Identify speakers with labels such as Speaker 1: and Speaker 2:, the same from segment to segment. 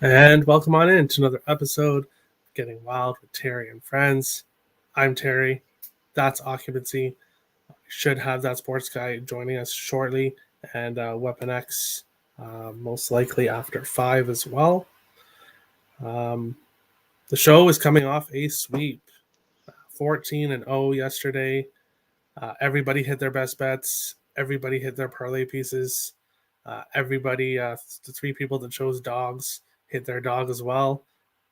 Speaker 1: And welcome on in to another episode of Getting Wild with Terry and Friends. I'm Terry. That's Occupancy. We should have that sports guy joining us shortly, and Weapon X most likely after 5 as well. The show is coming off a sweep, 14-0 yesterday. Everybody hit their best bets. Everybody hit their parlay pieces. Everybody, the 3 people that chose dogs, hit their dog as well.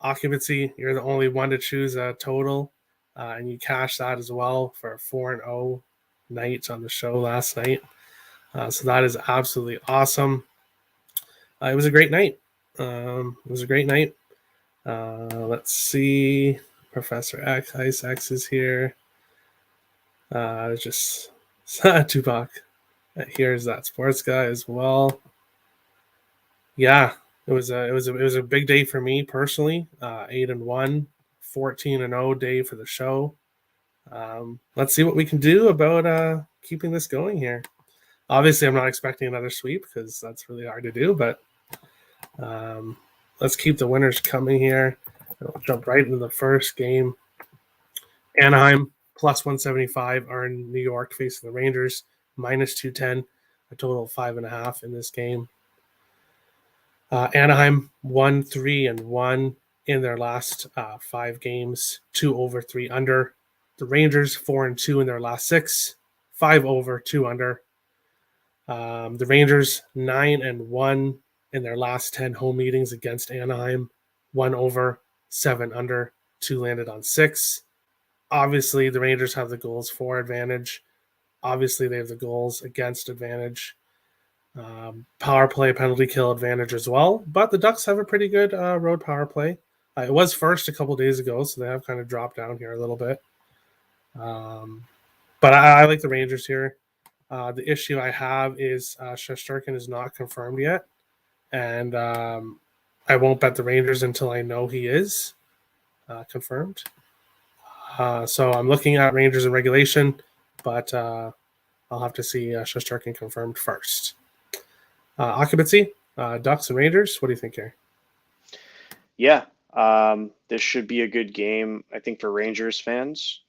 Speaker 1: Occupancy, you're the only one to choose a total, and you cashed that as well for a 4-0 night on the show last night. So that is absolutely awesome. It was a great night. Let's see. Professor X, Ice X is here. Just Tupac. Here's that sports guy as well. Yeah, it was a big day for me personally. 8-1, 14-0 day for the show. Let's see what we can do about keeping this going here. Obviously, I'm not expecting another sweep because that's really hard to do, but let's keep the winners coming here. We'll jump right into the first game. Anaheim plus 175 are in New York facing the Rangers minus 210, a total of 5.5 in this game. Anaheim 1-3-1 in their last 5 games, 2 over, 3 under. The Rangers 4-2 in their last 6, 5 over, 2 under. The Rangers 9-1 in their last 10 home meetings against Anaheim, 1 over, 7 under, 2 landed on 6. Obviously, the Rangers have the goals for advantage. Obviously, they have the goals against advantage. Power play, penalty kill advantage as well. But the Ducks have a pretty good road power play. It was first a couple days ago, so they have kind of dropped down here a little bit. But I like the Rangers here. The issue I have is Shesterkin is not confirmed yet. And I won't bet the Rangers until I know he is confirmed. So I'm looking at Rangers in regulation, but I'll have to see Shesterkin confirmed first. Occupancy, Ducks and Rangers. What do you think here?
Speaker 2: Yeah, this should be a good game, I think, for Rangers fans.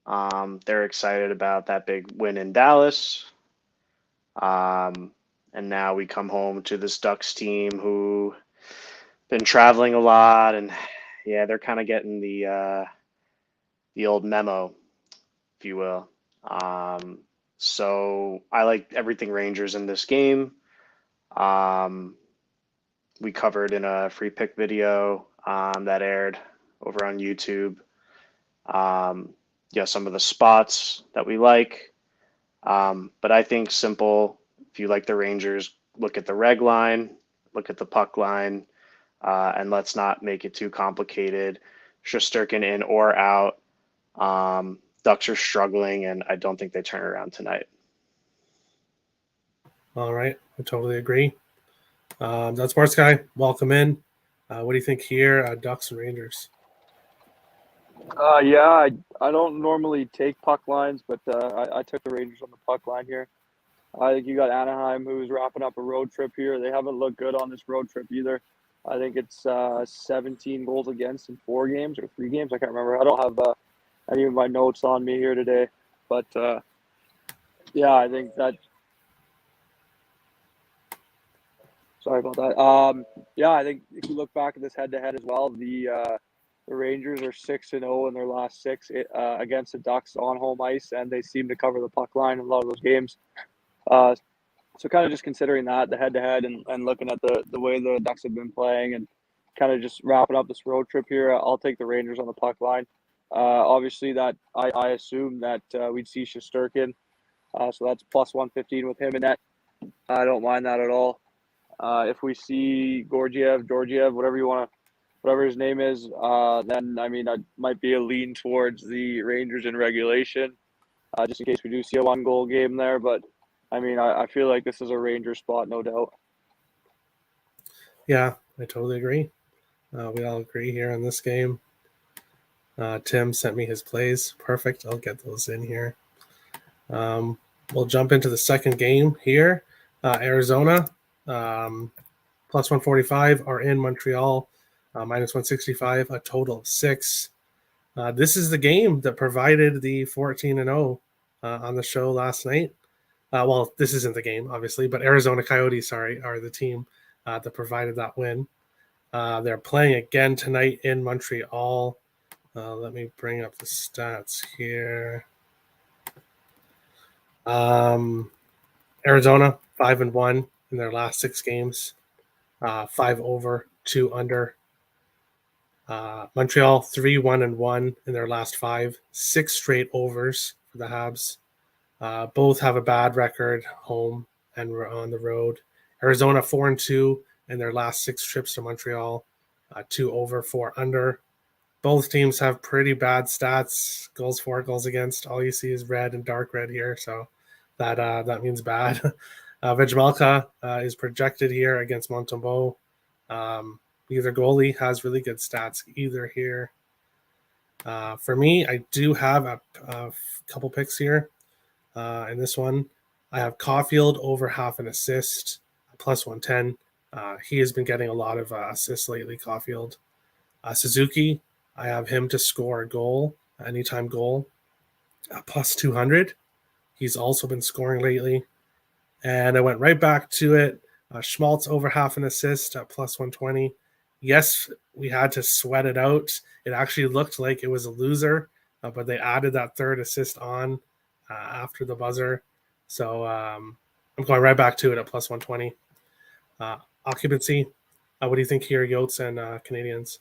Speaker 2: They're excited about that big win in Dallas. And now we come home to this Ducks team who been traveling a lot, and yeah, they're kind of getting the old memo, if you will. So I like everything Rangers in this game. We covered in a free pick video that aired over on YouTube. Some of the spots that we like. But I think simple, if you like the Rangers, look at the reg line, look at the puck line, and let's not make it too complicated. Shesterkin in or out. Ducks are struggling, and I don't think they turn around tonight.
Speaker 1: All right, I totally agree. That's Sports Guy. Welcome in. What do you think here, Ducks and Rangers?
Speaker 3: I don't normally take puck lines, but I took the Rangers on the puck line here. I think you got Anaheim, who's wrapping up a road trip here. They haven't looked good on this road trip either. I think it's 17 goals against in 4 games or 3 games. I can't remember. I don't have any of my notes on me here today. But, I think that – sorry about that. I think if you look back at this head-to-head as well, the Rangers are 6-0 in their last 6 against the Ducks on home ice, and they seem to cover the puck line in a lot of those games. So kind of just considering that, the head-to-head, and looking at the way the Ducks have been playing, and kind of just wrapping up this road trip here, I'll take the Rangers on the puck line. Obviously, that I assume that we'd see Shesterkin, so that's plus 115 with him in net. I don't mind that at all. If we see Georgiev, whatever his name is, then I might be a lean towards the Rangers in regulation, just in case we do see a 1-goal game there. But I feel like this is a Ranger spot, no doubt.
Speaker 1: Yeah, I totally agree. We all agree here on this game. Tim sent me his plays. Perfect. I'll get those in here. We'll jump into the second game here. Arizona plus 145 are in Montreal, minus 165, a total of 6. This is the game that provided the 14-0 on the show last night. Well, this isn't the game, obviously, but Arizona Coyotes, are the team that provided that win. They're playing again tonight in Montreal. Let me bring up the stats here. Arizona 5-1 in their last 6 games, 5 over, 2 under. Montreal 3-1-1 in their last 5, 6 straight overs for the Habs. Both have a bad record home and on the road. Arizona 4-2 in their last 6 trips to Montreal, 2 over, 4 under. Both teams have pretty bad stats, goals for, goals against. All you see is red and dark red here, so that means bad. Vejmelka is projected here against Montembeault. Either goalie has really good stats either here. For me, I do have a couple picks here. In this one, I have Caulfield over half an assist, plus 110. He has been getting a lot of assists lately, Caulfield. Suzuki, I have him to score a goal, anytime goal, plus 200. He's also been scoring lately. And I went right back to it. Schmaltz over half an assist at plus 120. Yes, we had to sweat it out. It actually looked like it was a loser, but they added that third assist on after the buzzer. So I'm going right back to it at plus 120. Occupancy, what do you think here, Yotes and Canadians?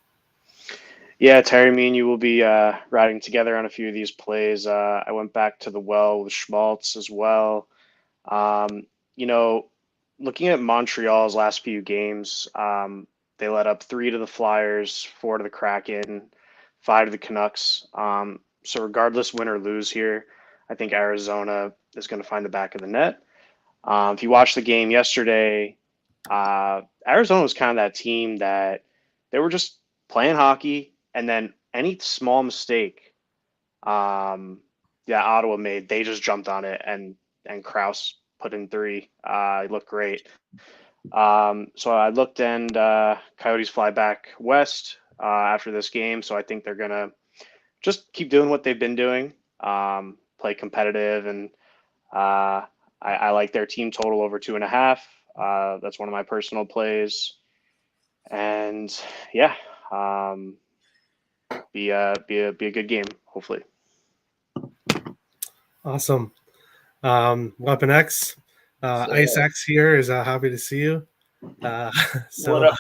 Speaker 2: Yeah, Terry, me and you will be riding together on a few of these plays. I went back to the well with Schmaltz as well. Looking at Montreal's last few games, they let up 3 to the Flyers, 4 to the Kraken, 5 to the Canucks. So regardless, win or lose here, I think Arizona is going to find the back of the net. If you watched the game yesterday, Arizona was kind of that team that they were just playing hockey, and then any small mistake Ottawa made, they just jumped on it, and Krause put in 3. He looked great. So I looked, and Coyotes fly back west after this game, so I think they're going to just keep doing what they've been doing, play competitive, and I like their team total over 2.5. That's one of my personal plays. And yeah, be a good game, hopefully.
Speaker 1: Awesome. Weapon X, Ice X here is happy to see you. So
Speaker 4: What up?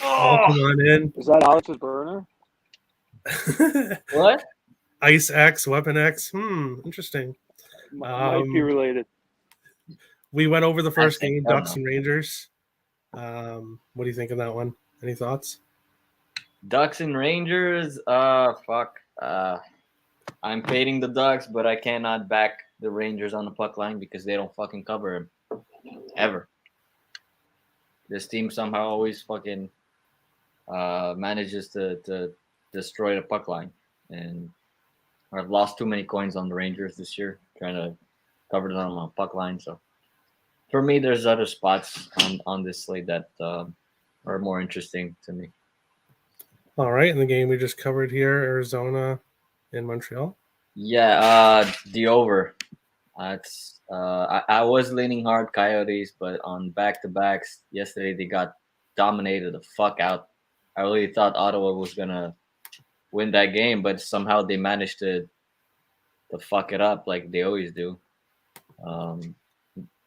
Speaker 1: welcome on in.
Speaker 3: Is that Alex's burner?
Speaker 4: What?
Speaker 1: Ice X, Weapon X. Interesting.
Speaker 3: Might be related.
Speaker 1: We went over the first game,
Speaker 4: I don't
Speaker 1: Ducks
Speaker 4: know.
Speaker 1: and Rangers. What do you think of that one? Any thoughts?
Speaker 4: Ducks and Rangers. Fuck. I'm fading the Ducks, but I cannot back the Rangers on the puck line because they don't fucking cover him ever. This team somehow always fucking manages to destroy the puck line, and I've lost too many coins on the Rangers this year trying to cover them on puck line. So for me, there's other spots on this slate that are more interesting to me.
Speaker 1: All right, in the game we just covered here, Arizona and Montreal.
Speaker 4: Yeah, the over. I was leaning hard Coyotes, but on back-to-backs yesterday they got dominated the fuck out. I really thought Ottawa was gonna win that game, but somehow they managed to fuck it up like they always do.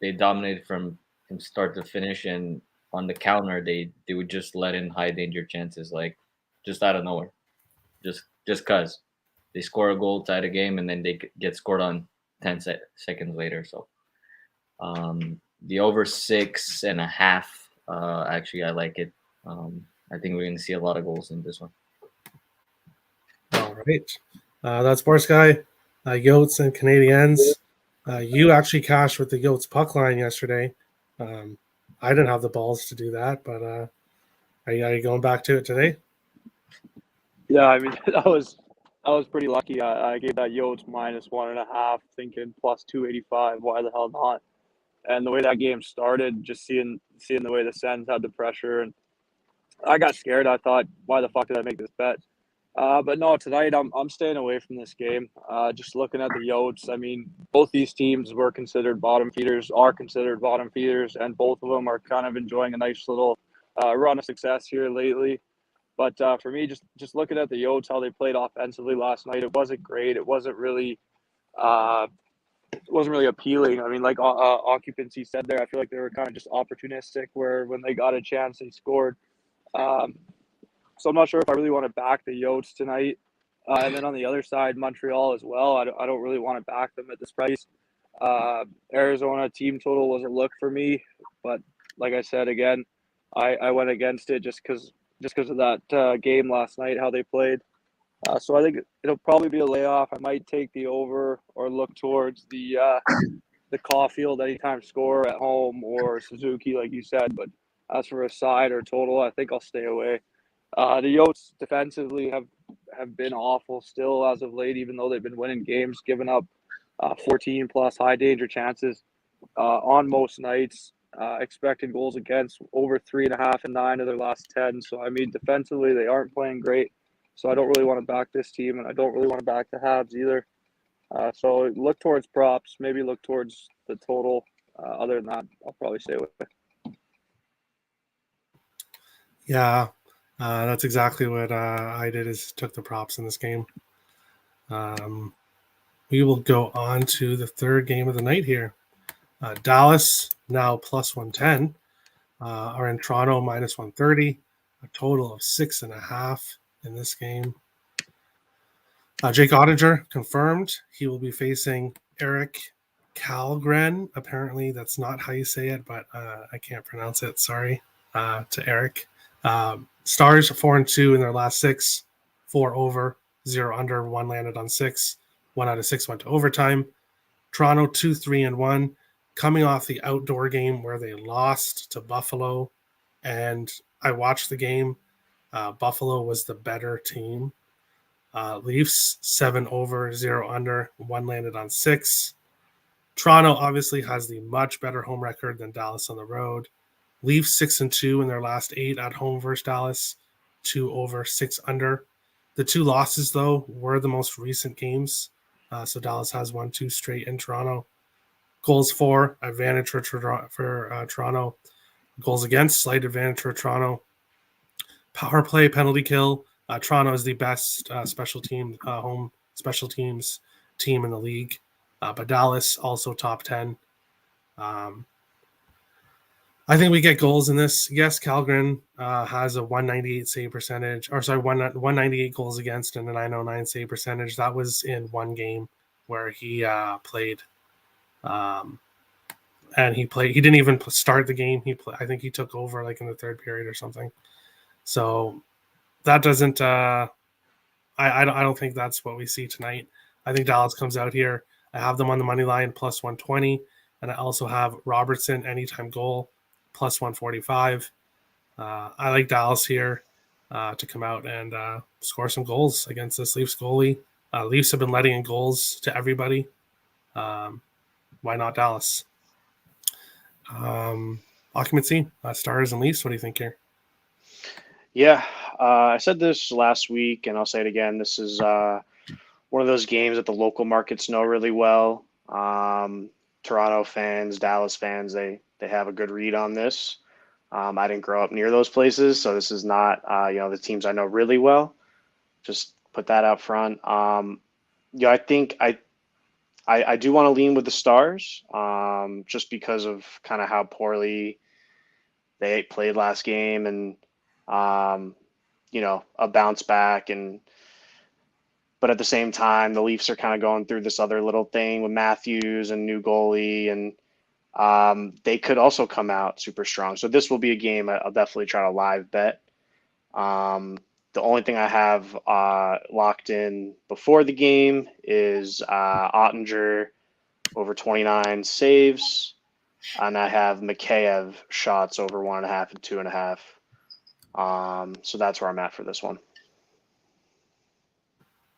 Speaker 4: They dominated from start to finish, and on the counter they would just let in high danger chances, like just out of nowhere, just cause they score a goal, tie the game, and then they get scored on 10 seconds later. So the over 6.5, actually I like it. I think we're going to see a lot of goals in this one.
Speaker 1: All right. That's Sports Guy, Yotes and Canadians. You actually cashed with the Yotes puck line yesterday. I didn't have the balls to do that, but are you going back to it today?
Speaker 3: Yeah, I mean I was pretty lucky. I gave that Yotes minus 1.5, thinking plus 285. Why the hell not? And the way that game started, just seeing the way the Sens had the pressure, and I got scared. I thought, why the fuck did I make this bet? But no, tonight I'm staying away from this game. Just looking at the Yotes, I mean, both these teams are considered bottom feeders, and both of them are kind of enjoying a nice little run of success here lately. But for me, just looking at the Yotes, how they played offensively last night, it wasn't great. It wasn't really appealing. I mean, like Occupancy said there, I feel like they were kind of just opportunistic, where when they got a chance, they scored. So I'm not sure if I really want to back the Yotes tonight. And then on the other side, Montreal as well. I don't really want to back them at this price. Arizona team total was a look for me, but like I said again, I went against it just because of that game last night, how they played. So I think it'll probably be a layoff. I might take the over or look towards the Caulfield anytime score at home, or Suzuki, like you said. But as for a side or total, I think I'll stay away. The Yotes defensively have been awful still as of late, even though they've been winning games, giving up 14 plus high danger chances on most nights. Expected goals against over 3.5 and 9 of their last 10. So I mean, defensively they aren't playing great. So I don't really want to back this team, and I don't really want to back the Habs either. So look towards props, maybe look towards the total. Other than that, I'll probably stay with it.
Speaker 1: Yeah, that's exactly what I did, is took the props in this game. We will go on to the third game of the night here. Dallas, now plus 110, are in Toronto minus 130, a total of 6.5 in this game. Jake Ottinger confirmed he will be facing Eric Kalgren. Apparently, that's not how you say it, but I can't pronounce it. Sorry to Eric. Stars 4-2 in their last 6, 4 over, 0 under, 1 landed on 6, 1 out of 6 went to overtime. Toronto 2-3-1, coming off the outdoor game where they lost to Buffalo, and I watched the game. Buffalo was the better team. Leafs 7 over, 0 under, 1 landed on 6. Toronto obviously has the much better home record than Dallas on the road. Leafs 6-2 in their last 8 at home versus Dallas, 2 over, 6 under. The 2 losses, though, were the most recent games. So Dallas has won 2 straight in Toronto. Goals for, advantage for Toronto. Goals against, slight advantage for Toronto. Power play, penalty kill. Toronto is the best special team, home special teams team in the league. But Dallas also top 10. I think we get goals in this. Yes, Kalgren has a 198 save percentage, 198 goals against and a 909 save percentage. That was in one game where he played, and he didn't even start the game. I think he took over like in the third period or something. So that doesn't. I don't think that's what we see tonight. I think Dallas comes out here. I have them on the money line plus 120, and I also have Robertson anytime goal plus 145. I like Dallas here to come out and score some goals against this Leafs goalie. Leafs have been letting in goals to everybody. Why not Dallas? Occupancy, Stars and Leafs. What do you think here?
Speaker 2: Yeah, I said this last week, and I'll say it again. This is one of those games that the local markets know really well. Toronto fans, Dallas fans, they have a good read on this. I didn't grow up near those places, so this is not the teams I know really well. Just put that out front. I think I do want to lean with the Stars, just because of kind of how poorly they played last game, and a bounce back, but at the same time, the Leafs are kind of going through this other little thing with Matthews and new goalie, and they could also come out super strong. So this will be a game I'll definitely try to live bet. The only thing I have locked in before the game is Ottinger over 29 saves, and I have Mikheyev shots over 1.5 and 2.5. So that's where I'm at for this one.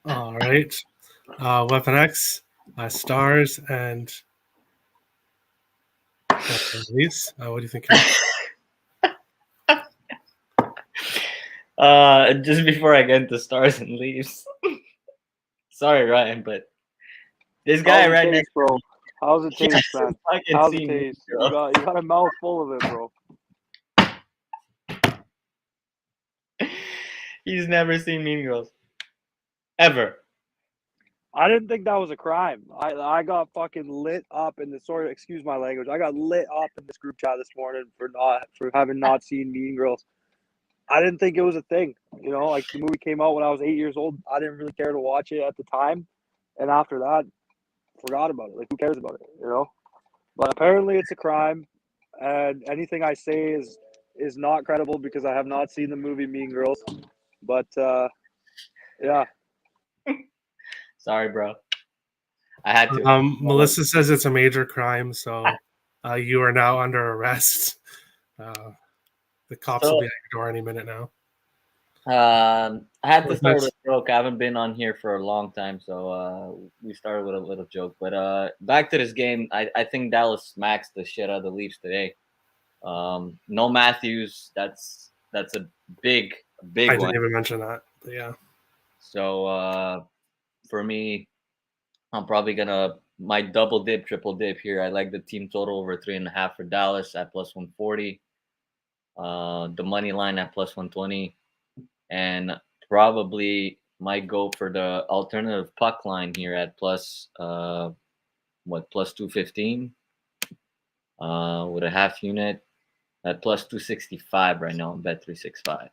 Speaker 1: All right. Weapon X, Stars, and Leafs. What do you think?
Speaker 4: Just before I get into Stars and Leafs. Sorry, Ryan, but this guy
Speaker 3: How's it
Speaker 4: right
Speaker 3: taste,
Speaker 4: next
Speaker 3: bro? How's it taste,
Speaker 4: Yes,
Speaker 3: man?
Speaker 4: fucking
Speaker 3: How's it
Speaker 4: see me,
Speaker 3: taste?
Speaker 4: bro.
Speaker 3: You got a mouthful of it, bro.
Speaker 4: He's never seen Mean Girls. Ever.
Speaker 3: I didn't think that was a crime. I got fucking lit up in the excuse my language. I got lit up in this group chat this morning for having not seen Mean Girls. I didn't think it was a thing. You know, like the movie came out when I was 8 years old. I didn't really care to watch it at the time, and after that, forgot about it. Like, who cares about it? You know. But apparently, it's a crime, and anything I say is not credible because I have not seen the movie Mean Girls. But yeah.
Speaker 4: Sorry, bro. I had to.
Speaker 1: Melissa says it's a major crime, so you are now under arrest. The cops will be at your door any minute now.
Speaker 4: I had to start with a joke. I haven't been on here for a long time, so we started with a little joke. But back to this game, I think Dallas smacks the shit out of the Leafs today. No Matthews. That's a big
Speaker 1: I
Speaker 4: one.
Speaker 1: didn't even mention that, but yeah.
Speaker 4: So for me, I'm probably gonna my double dip, triple dip here. I like the team total over 3.5 for Dallas at plus 140. The money line at plus 120, and probably might go for the alternative puck line here at plus plus 215 with a half unit at plus 265 right now on bet 365.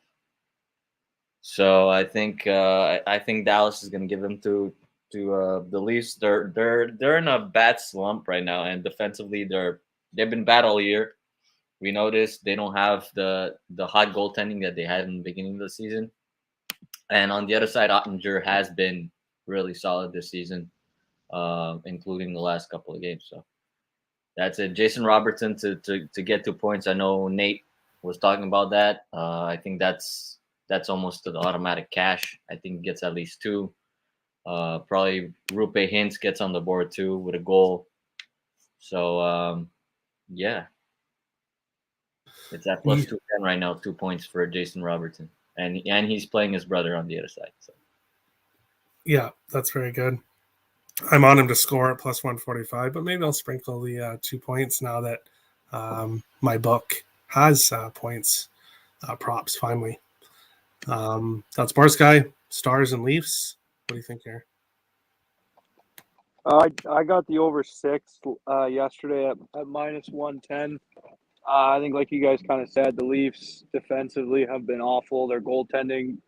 Speaker 4: So I think Dallas is gonna give them to the Leafs. They're in a bad slump right now, and defensively they've been bad all year. We noticed they don't have the hot goaltending that they had in the beginning of the season. And on the other side, Ottinger has been really solid this season, including the last couple of games. So that's it. Jason Robertson to get 2 points. I know Nate was talking about that. I think that's almost to the automatic cash. I think he gets at least 2. Probably Rupe Hintz gets on the board too with a goal. So yeah. It's at plus 210 right now, 2 points for Jason Robertson. And he's playing his brother on the other side. So
Speaker 1: yeah, that's very good. I'm on him to score at plus 145, but maybe I'll sprinkle the 2 points now that my book has points props finally. That's Sports Guy, Stars and Leafs. What do you think here?
Speaker 3: I got the over 6 yesterday at minus 110. I think, like you guys kind of said, the Leafs defensively have been awful. Their goaltending,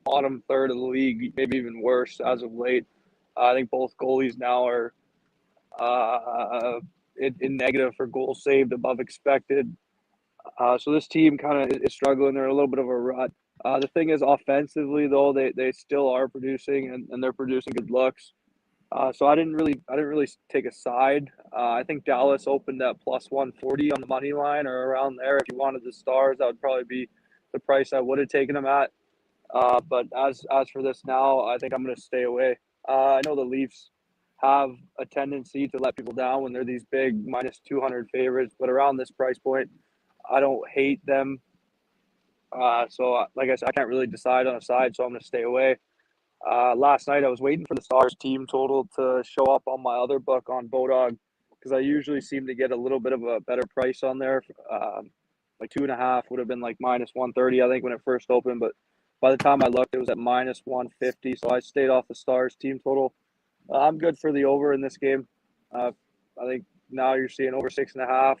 Speaker 3: bottom third of the league, maybe even worse as of late. I think both goalies now are in negative for goals saved above expected. So this team kind of is struggling. They're in a little bit of a rut. The thing is, offensively though, they still are producing and they're producing good looks. So I didn't really take a side. I think Dallas opened at plus 140 on the money line or around there. If you wanted the Stars, that would probably be the price I would have taken them at. But as for this now, I think I'm going to stay away. I know the Leafs have a tendency to let people down when they're these big minus 200 favorites, but around this price point, I don't hate them. So like I said, I can't really decide on a side, so I'm going to stay away. Last night I was waiting for the Stars team total to show up on my other book on Bodog because I usually seem to get a little bit of a better price on there. Like 2.5 would have been like minus 130, I think, when it first opened. But by the time I looked, it was at minus 150. So I stayed off the Stars team total. I'm good for the over in this game. I think now you're seeing over 6.5,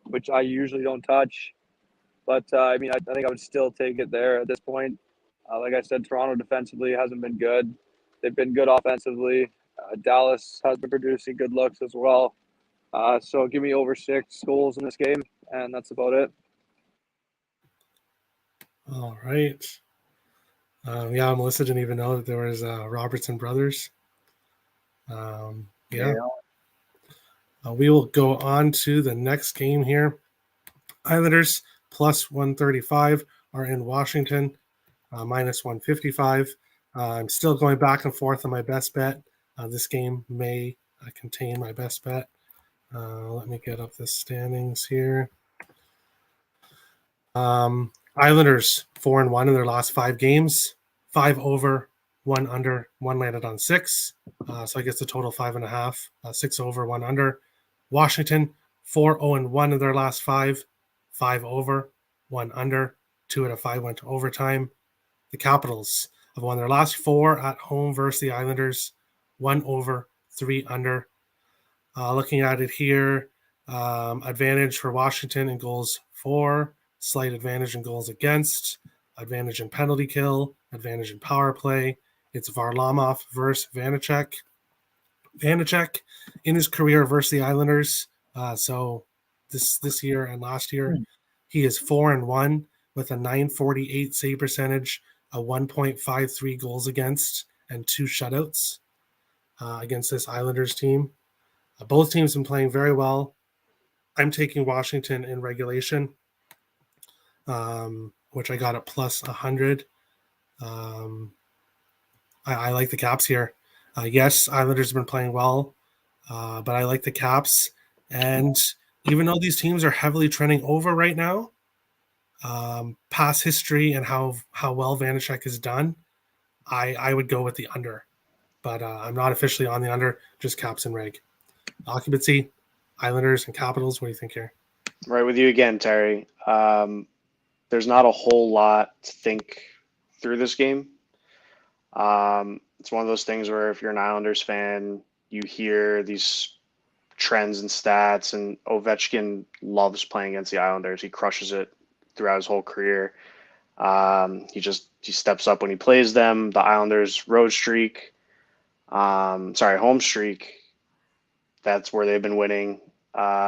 Speaker 3: which I usually don't touch. But I mean, I think I would still take it there at this point. Like I said, Toronto defensively hasn't been good. They've been good offensively. Dallas has been producing good looks as well. So give me over 6 goals in this game, and that's about it.
Speaker 1: All right. Yeah, Melissa didn't even know that there was Robertson brothers. Yeah. We will go on to the next game here. Islanders plus 135 are in Washington. Minus 155. I'm still going back and forth on my best bet. This game may contain my best bet. Let me get up the standings here. Islanders 4-1 in their last 5 games, 5 over, 1 under, 1 landed on 6. So I guess the total 5.5, 6 over, 1 under. Washington 4-0-1 in their last 5, 5 over, 1 under, 2 out of 5 went to overtime. The Capitals have won their last 4 at home versus the Islanders, 1 over, 3 under. Looking at it here, advantage for Washington in goals for, slight advantage in goals against, advantage in penalty kill, advantage in power play. It's Varlamov versus Vanacek. Vanacek in his career versus the Islanders. So this year and last year, he is 4-1 with a .948 save percentage, a 1.53 goals against, and 2 shutouts against this Islanders team. Both teams have been playing very well. I'm taking Washington in regulation, which I got at plus 100. I like the Caps here. Yes, Islanders have been playing well, but I like the Caps. And even though these teams are heavily trending over right now, past history and how well Vanacek has done, I would go with the under. But I'm not officially on the under, just Caps and reg. Occupancy, Islanders and Capitals. What do you think here?
Speaker 2: Right with you again, Terry. There's not a whole lot to think through this game. It's one of those things where if you're an Islanders fan, you hear these trends and stats, and Ovechkin loves playing against the Islanders. He crushes it throughout his whole career. He steps up when he plays them. The Islanders home streak. That's where they've been winning,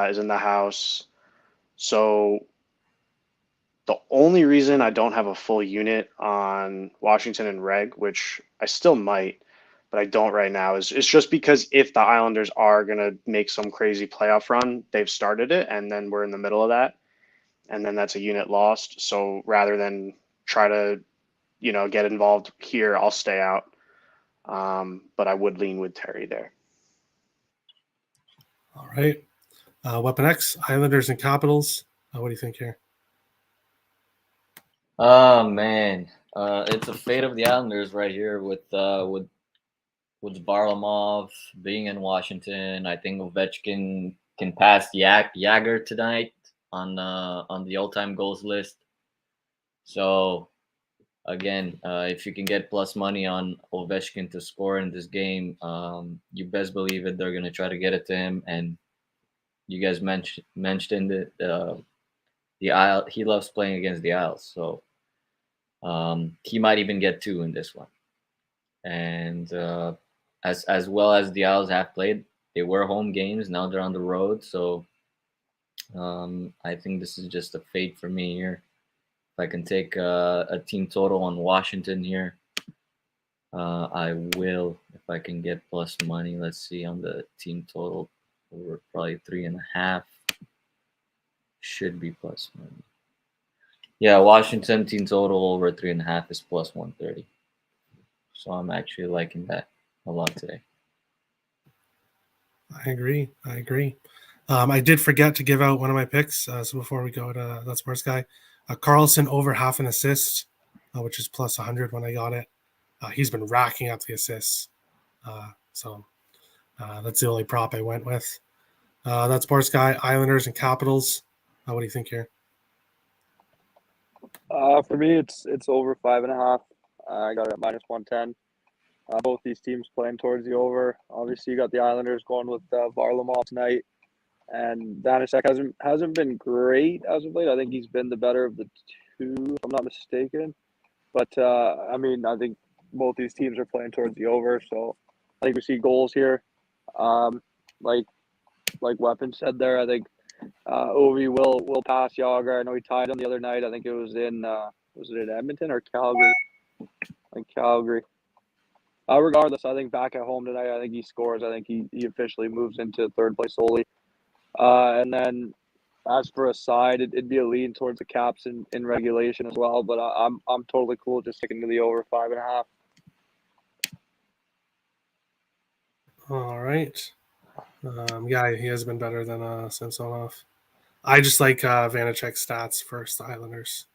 Speaker 2: is in the house. So the only reason I don't have a full unit on Washington and reg, which I still might, but I don't right now, is just because if the Islanders are going to make some crazy playoff run, they've started it, and then we're in the middle of that, and then that's a unit lost. So rather than try to, get involved here, I'll stay out. But I would lean with Terry there.
Speaker 1: All right. Weapon X, Islanders and Capitals. What do you think here?
Speaker 4: Oh man, it's a fate of the Islanders right here with Varlamov being in Washington. I think Ovechkin can pass Jagger tonight on the all-time goals list. So again, if you can get plus money on Ovechkin to score in this game, you best believe it. They're gonna try to get it to him. And you guys mentioned it. The Isle, he loves playing against the Isles, so he might even get 2 in this one. And as well as the Isles have played, they were home games. Now they're on the road, so I think this is just a fate for me here. If I can take a team total on Washington here, I will. If I can get plus money, let's see on the team total, over probably 3.5. Should be plus money. Yeah, Washington team total over 3.5 is plus 130. So I'm actually liking that a lot today.
Speaker 1: I agree. I did forget to give out one of my picks. So before we go to That Sports Guy, Carlson over half an assist, which is plus 100 when I got it. He's been racking up the assists. So that's the only prop I went with. That Sports Guy, Islanders and Capitals. What do you think here?
Speaker 3: For me, it's over 5.5. I got it at minus 110. Both these teams playing towards the over. Obviously, you got the Islanders going with Varlamov tonight, and Vanacek hasn't been great as of late. I think he's been the better of the two, if I'm not mistaken. But I think both these teams are playing towards the over, so I think we see goals here. Like Weapon said there, I think Ovi will pass Yager. I know he tied him the other night. I think it was in Edmonton or Calgary? Calgary. Regardless, I think back at home tonight, I think he scores. I think he officially moves into third place solely. And then as for a side, it'd be a lean towards the Caps in regulation as well. But I'm totally cool just sticking to the over 5.5.
Speaker 1: All right. Yeah, he has been better than Samsonov. I just like Vanacek's stats versus the Islanders.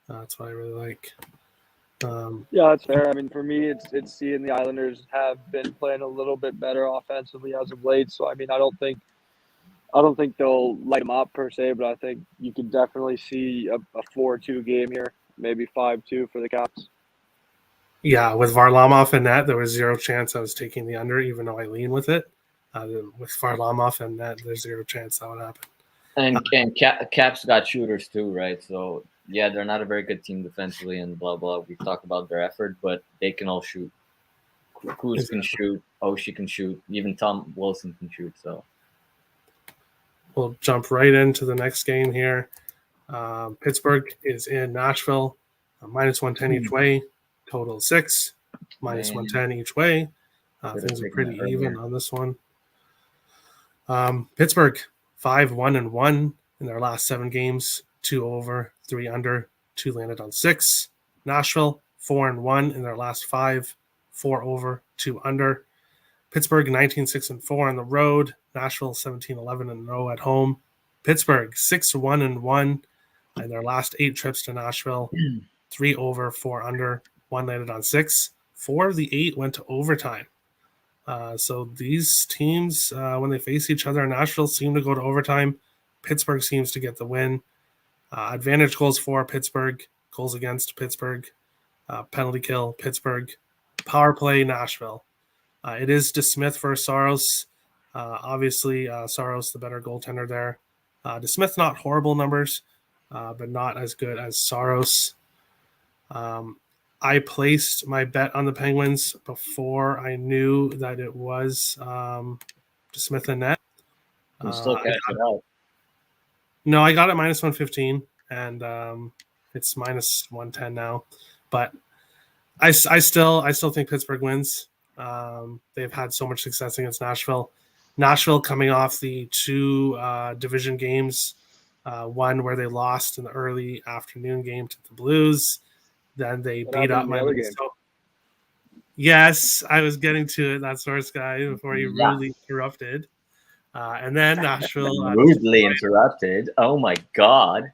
Speaker 1: That's what I really like.
Speaker 3: Yeah, that's fair. I mean, for me, it's seeing the Islanders have been playing a little bit better offensively as of late. So I mean, I don't think they'll light them up per se, but I think you can definitely see a 4-2 game here, maybe 5-2 for the Caps.
Speaker 1: Yeah, with Varlamov and net, there was zero chance I was taking the under, even though I lean with it. With Varlamov and net, there's zero chance that would happen.
Speaker 4: And Caps got shooters too, right? So yeah, they're not a very good team defensively, and blah blah. We talked about their effort, but they can all shoot. Kuz can shoot. Oshie can shoot. Even Tom Wilson can shoot. So
Speaker 1: we'll jump right into the next game here. Pittsburgh is in Nashville, minus 110 each way, total 6, minus 110 each way. Things are pretty even on this one. Pittsburgh 5-1-1 in their last 7 games, 2 over, 3 under, 2 landed on 6. Nashville 4-1 in their last 5, 4 over, 2 under. Pittsburgh 19-6-4 on the road. Nashville 17-11-0 at home. Pittsburgh 6-1-1 in their last 8 trips to Nashville, 3 over, 4 under, 1 landed on 6. 4 of the 8 went to overtime. So these teams, when they face each other in Nashville, seem to go to overtime. Pittsburgh seems to get the win. Advantage goals for Pittsburgh, goals against Pittsburgh, penalty kill Pittsburgh, power play Nashville. It is DeSmith versus Saros. Obviously, Saros the better goaltender there. DeSmith not horrible numbers, but not as good as Saros. I placed my bet on the Penguins before I knew that it was DeSmith and net.
Speaker 4: you still catch it out.
Speaker 1: No, I got it minus 115, and it's minus 110 now. But I still think Pittsburgh wins. They've had so much success against Nashville. Nashville coming off the 2 division games, one where they lost in the early afternoon game to the Blues. Then they beat up my Minnesota. Yes, I was getting to it. That source guy before you rudely interrupted. And then Nashville
Speaker 4: rudely interrupted. Oh my god!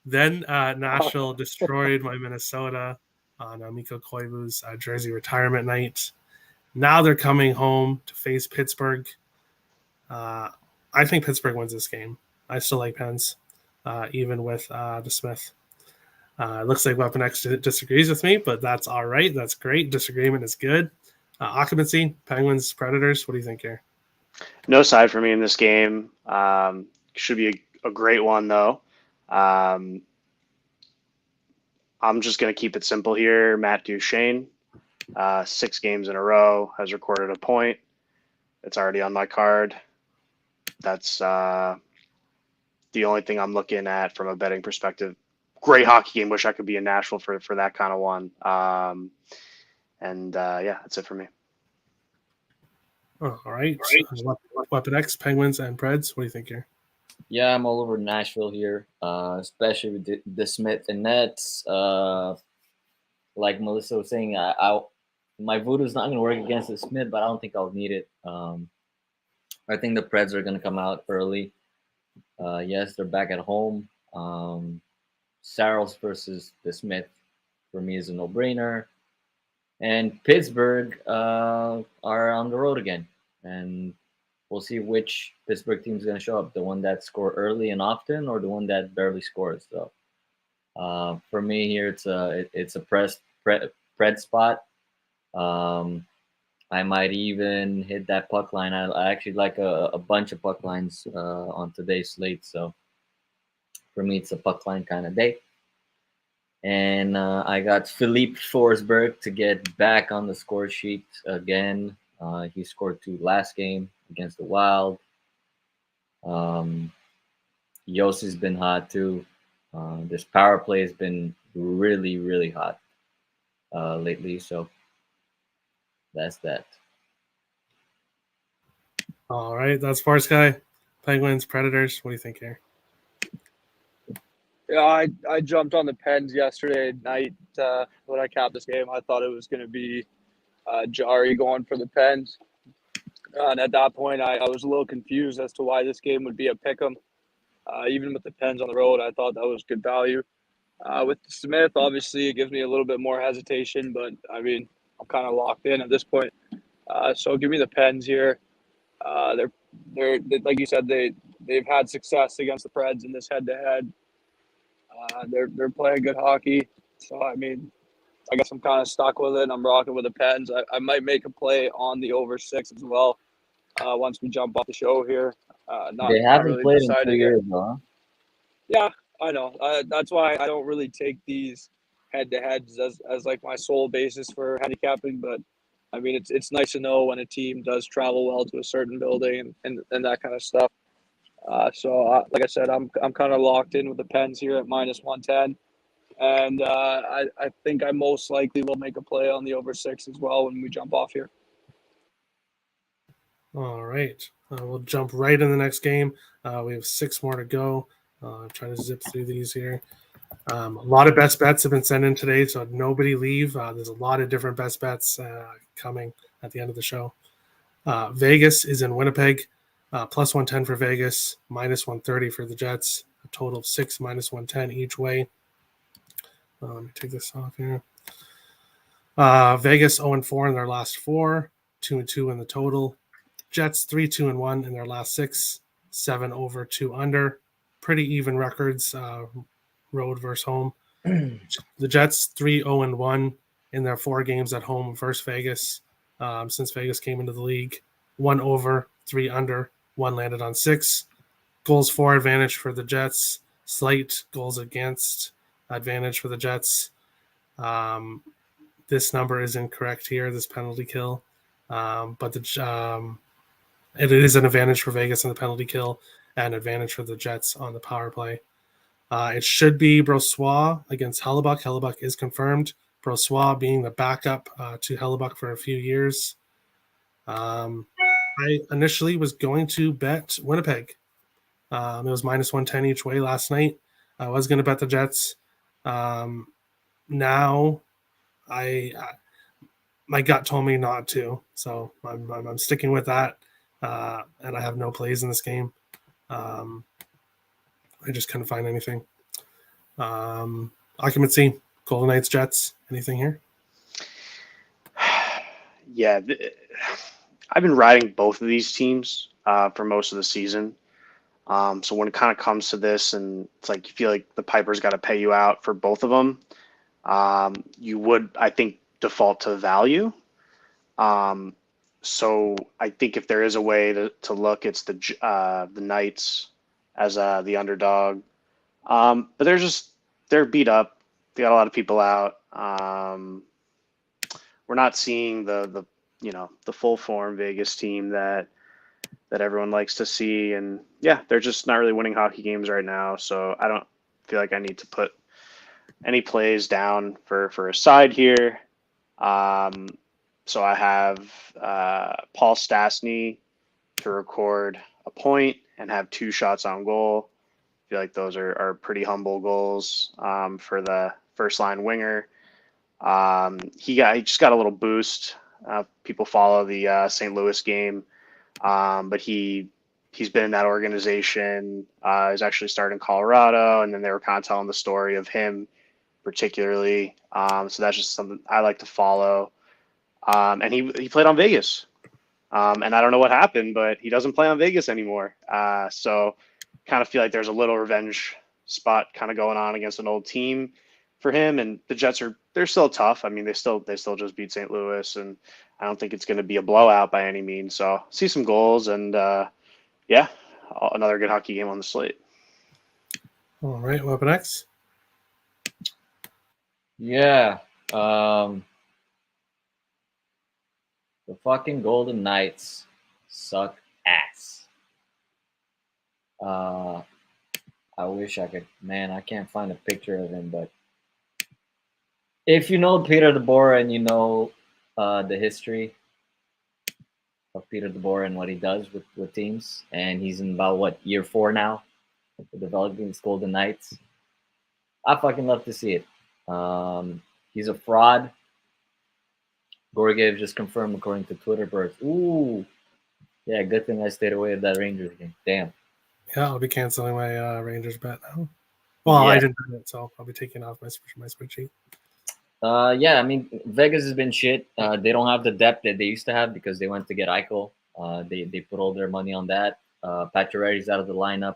Speaker 1: Then Nashville destroyed my Minnesota on Mikko Koivu's jersey retirement night. Now they're coming home to face Pittsburgh. I think Pittsburgh wins this game. I still like Pens, even with DeSmith. It looks like Weapon X disagrees with me, but that's all right. That's great. Disagreement is good. Occupancy, Penguins, Predators. What do you think here?
Speaker 2: No side for me in this game. Should be a great one, though. I'm just going to keep it simple here. Matt Duchene, 6 games in a row, has recorded a point. It's already on my card. That's the only thing I'm looking at from a betting perspective. Great hockey game. Wish I could be in Nashville for that kind of one. Yeah, that's it for me.
Speaker 1: Oh, all right. Weapon X, Penguins, and Preds. What do you think here?
Speaker 4: Yeah, I'm all over Nashville here, especially with the Smith and Nets. Like Melissa was saying, my voodoo is not going to work against the Smith, but I don't think I'll need it. I think the Preds are going to come out early. Yes, they're back at home. Saros versus the Smith for me is a no-brainer. And Pittsburgh are on the road again. And we'll see which Pittsburgh team is going to show up. The one that score early and often or the one that barely scores. So for me here, it's a Pred spot. I might even hit that puck line. I actually like a bunch of puck lines on today's slate. So for me, it's a puck line kind of day. And I got Philippe Forsberg to get back on the score sheet again. He scored 2 last game against the Wild. Yossi's been hot too. This power play has been really, really hot lately. So that's that.
Speaker 1: All right, that's Sports Guy. Penguins, Predators. What do you think here?
Speaker 3: Yeah, I jumped on the Pens yesterday night when I capped this game. I thought it was going to be Jari going for the Pens. And at that point, I was a little confused as to why this game would be a pick 'em. Even with the Pens on the road, I thought that was good value. With Smith, obviously, it gives me a little bit more hesitation, but I mean, I'm kind of locked in at this point. So give me the Pens here. They're like you said, they've had success against the Preds in this head-to-head. They're playing good hockey. So I mean, I guess I'm kind of stuck with it. I'm rocking with the Pens. I might make a play on the over 6 as well. Once we jump off the show here,
Speaker 4: They
Speaker 3: not
Speaker 4: haven't
Speaker 3: really
Speaker 4: played in 2
Speaker 3: decided yet.
Speaker 4: years, though.
Speaker 3: Yeah, I know. That's why I don't really take these head-to-heads as like my sole basis for handicapping. But I mean, it's nice to know when a team does travel well to a certain building and that kind of stuff. Like I said, I'm kind of locked in with the Pens here at -110, and I think I most likely will make a play on the over 6 as well when we jump off here.
Speaker 1: All right. We'll jump right in the next game. We have 6 more to go. Trying to zip through these here. A lot of best bets have been sent in today, so nobody leave. There's a lot of different best bets coming at the end of the show. Vegas is in Winnipeg, +110 for Vegas, -130 for the Jets. A total of 6 -110 each way. Let me take this off here. Vegas 0-4 in their last 4, 2-2 in the total. Jets 3-2-1 in their last 6, 7 over, 2 under. Pretty even records, road versus home. The Jets 3-0-1 in their 4 games at home versus Vegas since Vegas came into the league. 1 over, 3 under, 1 landed on 6. Goals for advantage for the Jets. Slight goals against advantage for the Jets. This number is incorrect here, this penalty kill. But it is an advantage for Vegas on the penalty kill and advantage for the Jets on the power play. It should be Brossoit against Hellebuck. Hellebuck is confirmed. Brossoit being the backup to Hellebuck for a few years. I initially was going to bet Winnipeg. It was -110 each way last night. I was going to bet the Jets. Now, my gut told me not to, so I'm sticking with that. And I have no plays in this game. I just couldn't find anything. Occupancy, Golden Knights, Jets. Anything here?
Speaker 2: Yeah, I've been riding both of these teams for most of the season. So when it kind of comes to this, and it's like you feel like the Piper's got to pay you out for both of them, you would, I think, default to value. So I think if there is a way to look, it's the Knights as the underdog. But they're beat up. They got a lot of people out. We're not seeing the full form Vegas team that everyone likes to see, and yeah, they're just not really winning hockey games right now. So I don't feel like I need to put any plays down for a side here. So I have Paul Stastny to record a point and have 2 shots on goal. I feel like those are pretty humble goals for the first line winger. He just got a little boost. People follow the St. Louis game, but he's been in that organization. He's actually started in Colorado, and then they were kind of telling the story of him particularly. So that's just something I like to follow. And he played on Vegas. And I don't know what happened, but he doesn't play on Vegas anymore. So kind of feel like there's a little revenge spot kind of going on against an old team for him. And the Jets they're still tough. I mean, they still just beat St. Louis, and I don't think it's going to be a blowout by any means. So see some goals, and yeah, another good hockey game on the slate.
Speaker 1: All right, Weapon X.
Speaker 4: Yeah. The fucking Golden Knights suck ass. I wish I could. Man, I can't find a picture of him, but if you know Peter DeBoer and you know the history of Peter DeBoer and what he does with teams, and he's in about, year 4 now for developing these Golden Knights, I fucking love to see it. He's a fraud. Gorgiev just confirmed according to Twitter birds. Ooh, Yeah, good thing I stayed away at that Rangers game. Damn.
Speaker 1: Yeah, I'll be canceling my Rangers bet now. Well, I
Speaker 4: Yeah.
Speaker 1: didn't do it, so I'll be taking off my spreadsheet.
Speaker 4: Yeah, I mean, Vegas has been shit. They don't have the depth that they used to have because they went to get Eichel. They put all their money on that. Pacioretty's out of the lineup.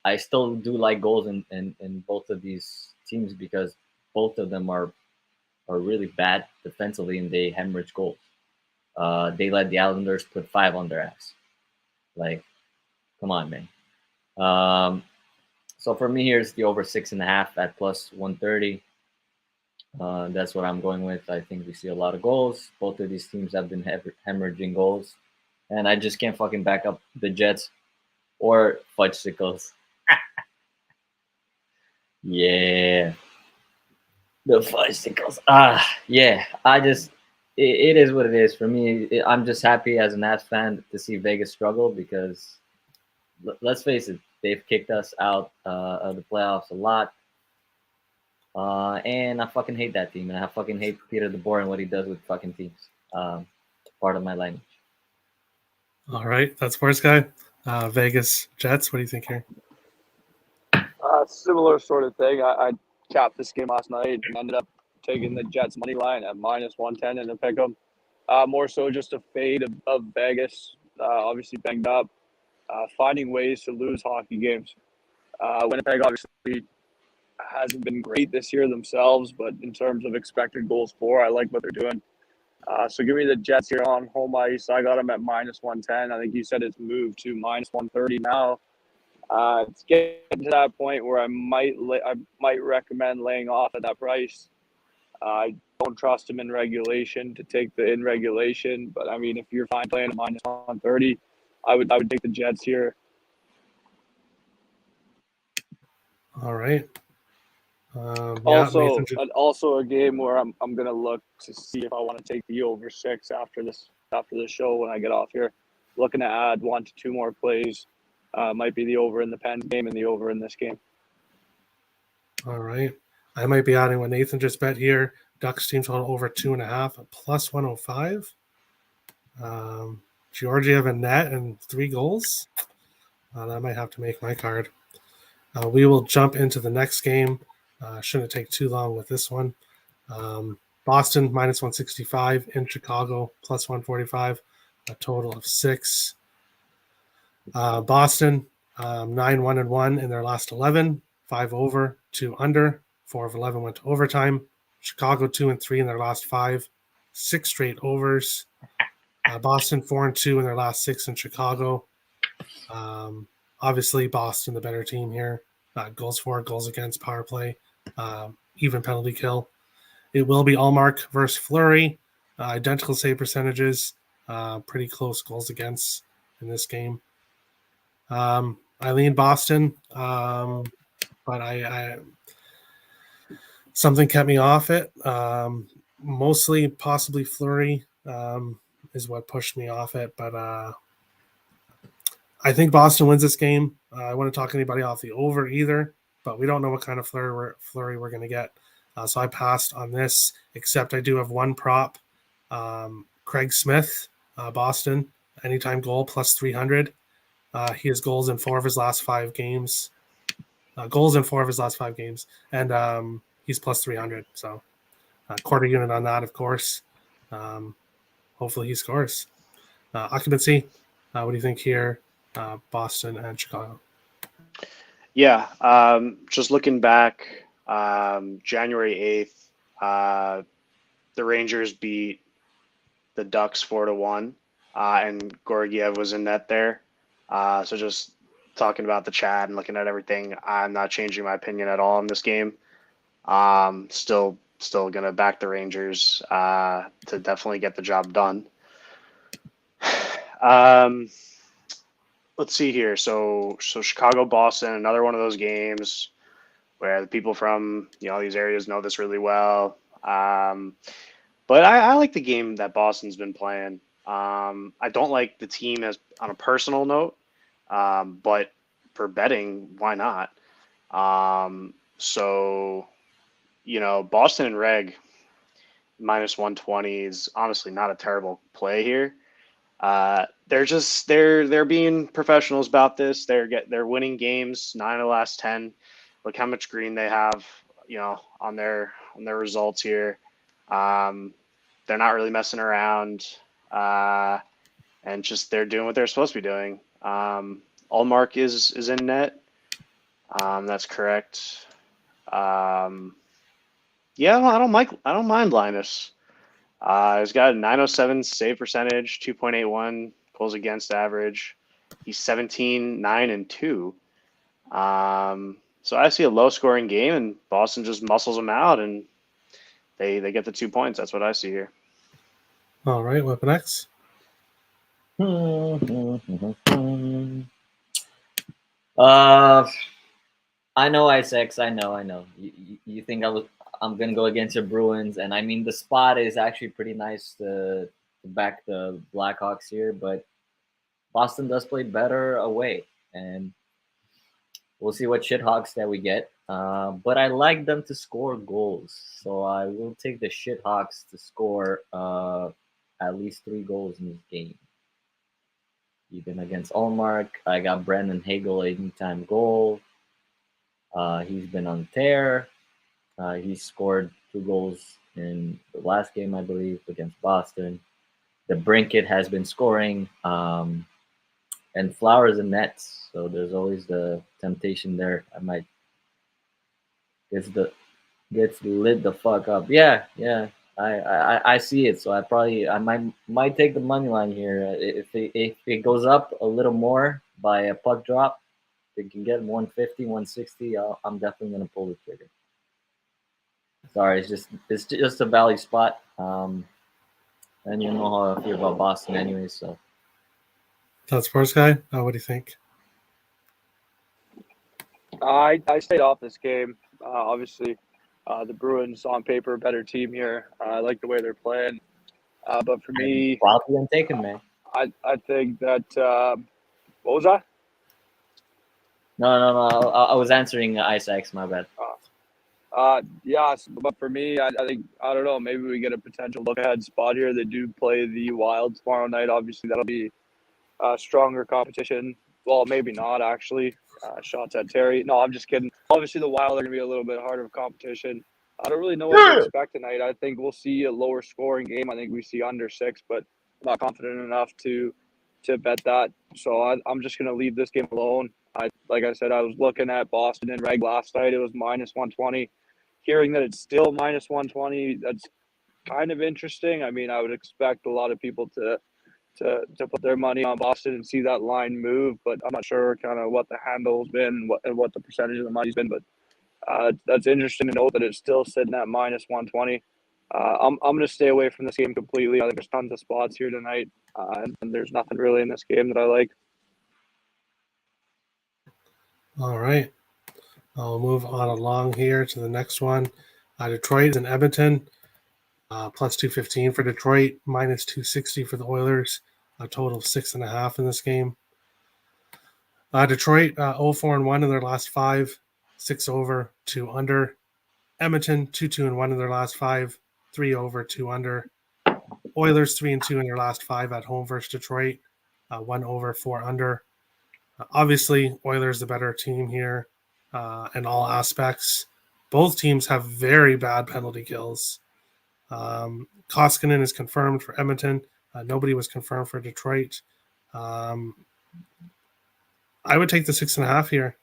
Speaker 4: I still do like goals in both of these teams because both of them are really bad defensively and they hemorrhage goals. They let the Islanders put 5 on their ass. Like, come on, man. So for me, here's the over 6.5 at plus 130. That's what I'm going with. I think we see a lot of goals. Both of these teams have been hemorrhaging goals, and I just can't fucking back up the Jets or Fudgesicles. Yeah, the Fudgesicles. Yeah. It is what it is for me. I'm just happy as an Avs fan to see Vegas struggle because let's face it, they've kicked us out of the playoffs a lot. And I fucking hate that team, and I fucking hate Peter DeBoer and what he does with fucking teams. Part of my language.
Speaker 1: All right, that's Sports Guy. Vegas Jets. What do you think here?
Speaker 3: Similar sort of thing. I capped this game last night and ended up taking the Jets money line at -110 in the pick'em. More so just a fade of Vegas. Obviously banged up, finding ways to lose hockey games. Winnipeg obviously hasn't been great this year themselves, but in terms of expected goals for, I like what they're doing. So give me the Jets here on home ice. I got them at -110. I think you said it's moved to -130 now. It's getting to that point where I might recommend laying off at that price. I don't trust him in regulation to take the in regulation, but I mean, if you're fine playing at -130, I would take the Jets here.
Speaker 1: All right.
Speaker 3: Also a game where I'm gonna look to see if I want to take the over 6 after the show when I get off here. Looking to add 1 to 2 more plays. Might be the over in the Pens game and the over in this game.
Speaker 1: All right. I might be adding what Nathan just bet here. Ducks team total over 2.5 at plus 105. Georgiev a net and 3 goals. That might have to make my card. We will jump into the next game. Shouldn't take too long with this one. Boston -165 in Chicago plus 145. A total of 6. Boston 9-1-1 in their last 11. 5 over, 2 under. 4 of 11 went to overtime. Chicago 2-3 in their last 5. 6 straight overs. Boston 4-2 in their last 6 in Chicago. Obviously, Boston the better team here. Goals for, goals against, power play, even penalty kill. It will be Allmark versus Fleury. Identical save percentages. Pretty close goals against in this game. I lean Boston, but I something kept me off it. Mostly, possibly Fleury is what pushed me off it, but I think Boston wins this game. I wouldn't talk anybody off the over either, but we don't know what kind of flurry we're going to get. So I passed on this, except I do have one prop. Craig Smith, Boston, anytime goal plus 300. He has goals in 4 of his last 5 games. And he's plus 300. So quarter unit on that, of course. Hopefully he scores. Occupancy, what do you think here? Boston and Chicago.
Speaker 2: Yeah, just looking back, January 8th, the Rangers beat the Ducks 4-1, and Georgiev was in net there. So just talking about the chat and looking at everything, I'm not changing my opinion at all in this game. Still gonna back the Rangers to definitely get the job done. Let's see here. So Chicago, Boston, another one of those games where the people from these areas know this really well. But I like the game that Boston's been playing. I don't like the team as on a personal note, but for betting, why not? So Boston and Reg -120 is honestly not a terrible play here. They're being professionals about this. They're winning games, 9 of the last 10. Look how much green they have, on their results here. They're not really messing around, and just they're doing what they're supposed to be doing. Allmark is in net. That's correct. Yeah, I don't mind Linus. He's got a 907 save percentage, 2.81 goals against average. He's 17, 9, and 2. So I see a low scoring game, and Boston just muscles them out, and they get the 2 points. That's what I see here.
Speaker 1: All right, Weapon X.
Speaker 4: I know Isaacs. I know. You think I'm gonna go against your Bruins, and I mean the spot is actually pretty nice to back the Blackhawks here, but Boston does play better away, and we'll see what shithawks that we get. But I like them to score goals, so I will take the shithawks to score at least 3 goals in this game. Even against Allmark, I got Brandon Hagel anytime goal. He's been on tear. He scored 2 goals in the last game, I believe, against Boston. The Brinket has been scoring, and Flowers and nets. So there's always the temptation there. I might gets lit the fuck up. Yeah. I see it. So I might take the money line here. If it goes up a little more by a puck drop, if it can get 150, 160, I'm definitely gonna pull the trigger. Sorry, it's just a value spot. And you know how I feel about Boston anyways, so
Speaker 1: That's Sports Guy. What do you think?
Speaker 3: I stayed off this game. Obviously, the Bruins on paper a better team here. I like the way they're playing. But for me,
Speaker 4: probably I'm taking, man.
Speaker 3: I think that what was that?
Speaker 4: No. I was answering Isaac's. My bad.
Speaker 3: Yes, but for me, I think I don't know. Maybe we get a potential look ahead spot here. They do play the Wild tomorrow night. Obviously, that'll be stronger competition. Well, maybe not actually. Shots at Terry. No, I'm just kidding. Obviously, the Wild are going to be a little bit harder of competition. I don't really know what to expect tonight. I think we'll see a lower scoring game. I think we see under 6, but I'm not confident enough to bet that. So I'm just going to leave this game alone. Like I said, I was looking at Boston and Reg last night. It was minus 120. Hearing that it's still minus 120, that's kind of interesting. I mean, I would expect a lot of people to put their money on Boston and see that line move, but I'm not sure kind of what the handle's been and what the percentage of the money's been. But that's interesting to note that it's still sitting at minus 120. I'm going to stay away from this game completely. I think there's tons of spots here tonight, and there's nothing really in this game that I like.
Speaker 1: All right. I'll move on along here to the next one. Detroit and Edmonton. Plus 215 for Detroit, minus 260 for the Oilers. A total of 6.5 in this game. Detroit 0-4-1 in their last 5, 6 over, 2 under. Edmonton 2-2-1 in their last 5, 3 over, 2 under. Oilers 3-2 in their last 5 at home versus Detroit, 1 over, 4 under. Obviously, Oilers the better team here in all aspects. Both teams have very bad penalty kills. Koskinen is confirmed for Edmonton. Nobody was confirmed for Detroit. I would take the 6.5 here.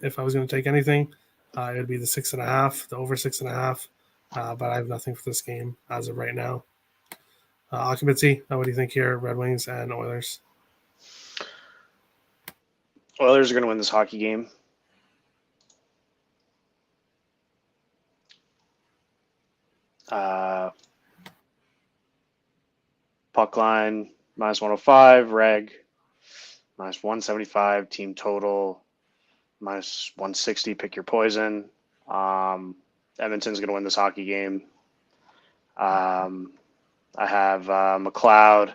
Speaker 1: If I was going to take anything, it would be the 6.5, the over 6.5. But I have nothing for this game as of right now. Occupancy, what do you think here? Red Wings and Oilers.
Speaker 2: Oilers are going to win this hockey game. Puck line minus 105, reg minus 175, team total minus 160. Pick your poison. Edmonton's going to win this hockey game. I have McLeod.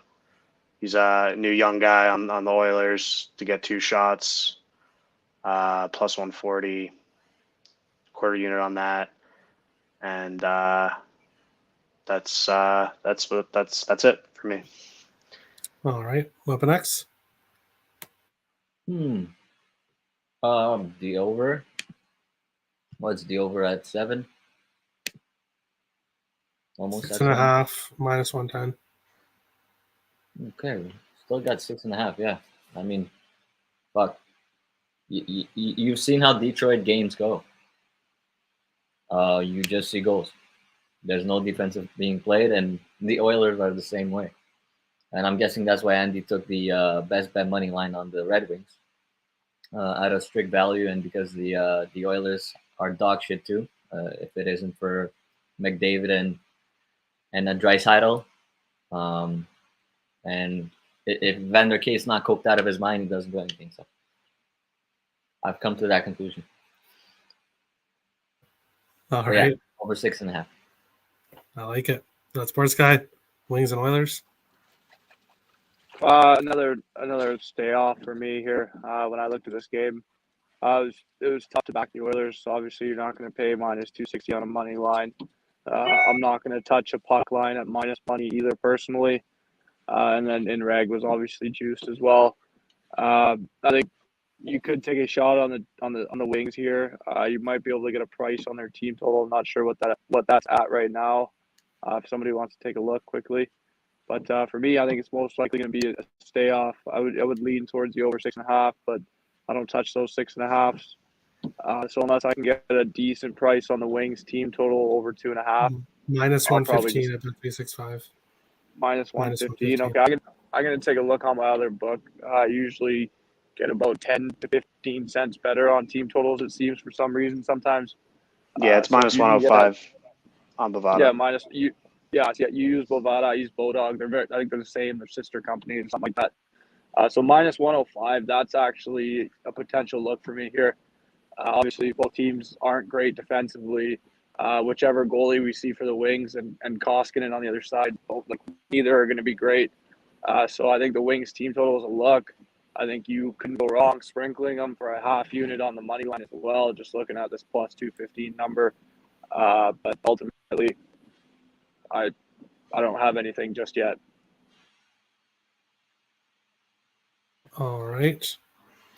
Speaker 2: He's a new young guy on the Oilers to get 2 shots, plus 140, quarter unit on that, and that's it for me.
Speaker 1: All right. Weapon X.
Speaker 4: The over. What's the over at 7? Almost
Speaker 1: 6.5 minus 110.
Speaker 4: Okay, still got 6.5. Yeah, I mean, fuck. You've seen how Detroit games go. You just see goals. There's no defensive being played, and the Oilers are the same way. And I'm guessing that's why Andy took the best bet money line on the Red Wings at a strict value, and because the Oilers are dog shit too. If it isn't for McDavid and a Draisaitl, and if Vander Kate's not coked out of his mind, he doesn't do anything. So I've come to that conclusion.
Speaker 1: All right.
Speaker 4: Yeah, over 6.5.
Speaker 1: I like it. That's Sports Guy. Wings and Oilers.
Speaker 3: Another stay off for me here. When I looked at this game, it was tough to back the Oilers. So obviously, you're not going to pay minus 260 on a money line. I'm not going to touch a puck line at minus money either personally. And then in reg was obviously juiced as well. I think you could take a shot on the Wings here. You might be able to get a price on their team total. I'm not sure what that's at right now. If somebody wants to take a look quickly. But for me, I think it's most likely going to be a stay off. I would lean towards the over 6.5, but I don't touch those 6.5s. So unless I can get a decent price on the Wings team total over 2.5,
Speaker 1: minus
Speaker 3: I'll
Speaker 1: 115 at Bet365.
Speaker 3: minus 115. Okay, I'm gonna take a look on my other book. I usually get about 10 to 15 cents better on team totals. It seems for some reason sometimes.
Speaker 2: Yeah, it's
Speaker 3: So
Speaker 2: minus
Speaker 3: if you can get
Speaker 2: 105 on Bovada.
Speaker 3: Yeah, minus you. Yeah, you use Bovada, I use Bodog. I think they're the same. They're sister companies or something like that. So minus 105. That's actually a potential look for me here. Obviously, both teams aren't great defensively. Whichever goalie we see for the Wings and Koskinen on the other side, neither are going to be great. So I think the Wings team total is a look. I think you couldn't go wrong sprinkling them for a half unit on the money line as well. Just looking at this plus 215 number, but ultimately, I don't have anything just yet.
Speaker 1: All right.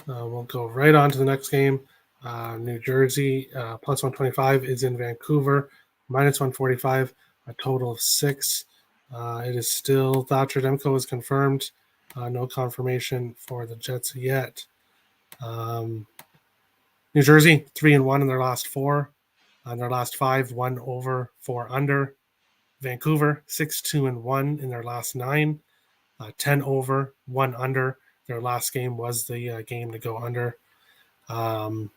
Speaker 1: We'll go right on to the next game. New Jersey plus 125 is in Vancouver, minus 145, a total of 6. It is still Thatcher Demko is confirmed. No confirmation for the Jets yet. New Jersey 3-1 in their last 4. On their last 5, 1 over, 4 under. Vancouver 6-2-1 in their last 9, 10 over, 1 under. Their last game was the game to go under. New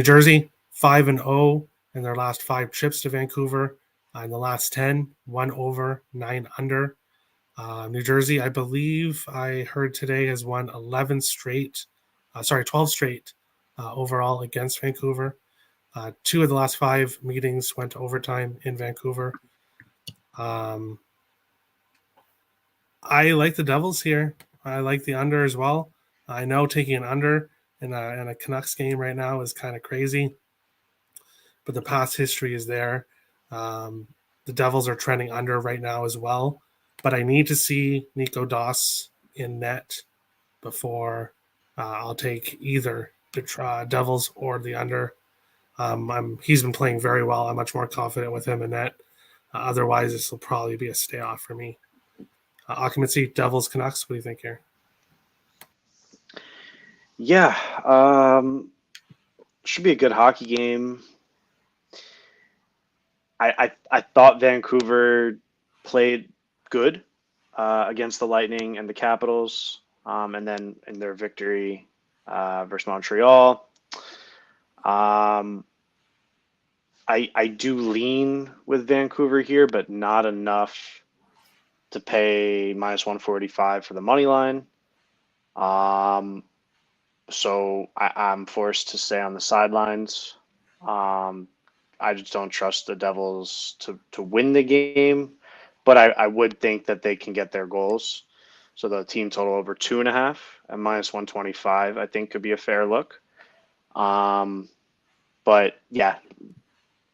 Speaker 1: Jersey 5-0 in their last 5 trips to Vancouver. In the last 10, 1 over, 9 under. New Jersey, I believe I heard today, has won 12 straight overall against Vancouver. 2 of the last 5 meetings went to overtime in Vancouver. I like the Devils here. I like the under as well. I know taking an under in a Canucks game right now is kind of crazy, but the past history is there. The Devils are trending under right now as well, but I need to see Nico Doss in net before I'll take either the Devils or the under. He's been playing very well. I'm much more confident with him in net. Otherwise, this will probably be a stay off for me. Occupancy, Devils, Canucks. What do you think here?
Speaker 2: Yeah, should be a good hockey game. I thought Vancouver played good against the Lightning and the Capitals, and then in their victory versus Montreal. I do lean with Vancouver here, but not enough to pay minus 145 for the money line. So I'm forced to stay on the sidelines. I just don't trust the Devils to win the game, but I would think that they can get their goals. So the team total over 2.5 and minus 125, I think could be a fair look. But yeah,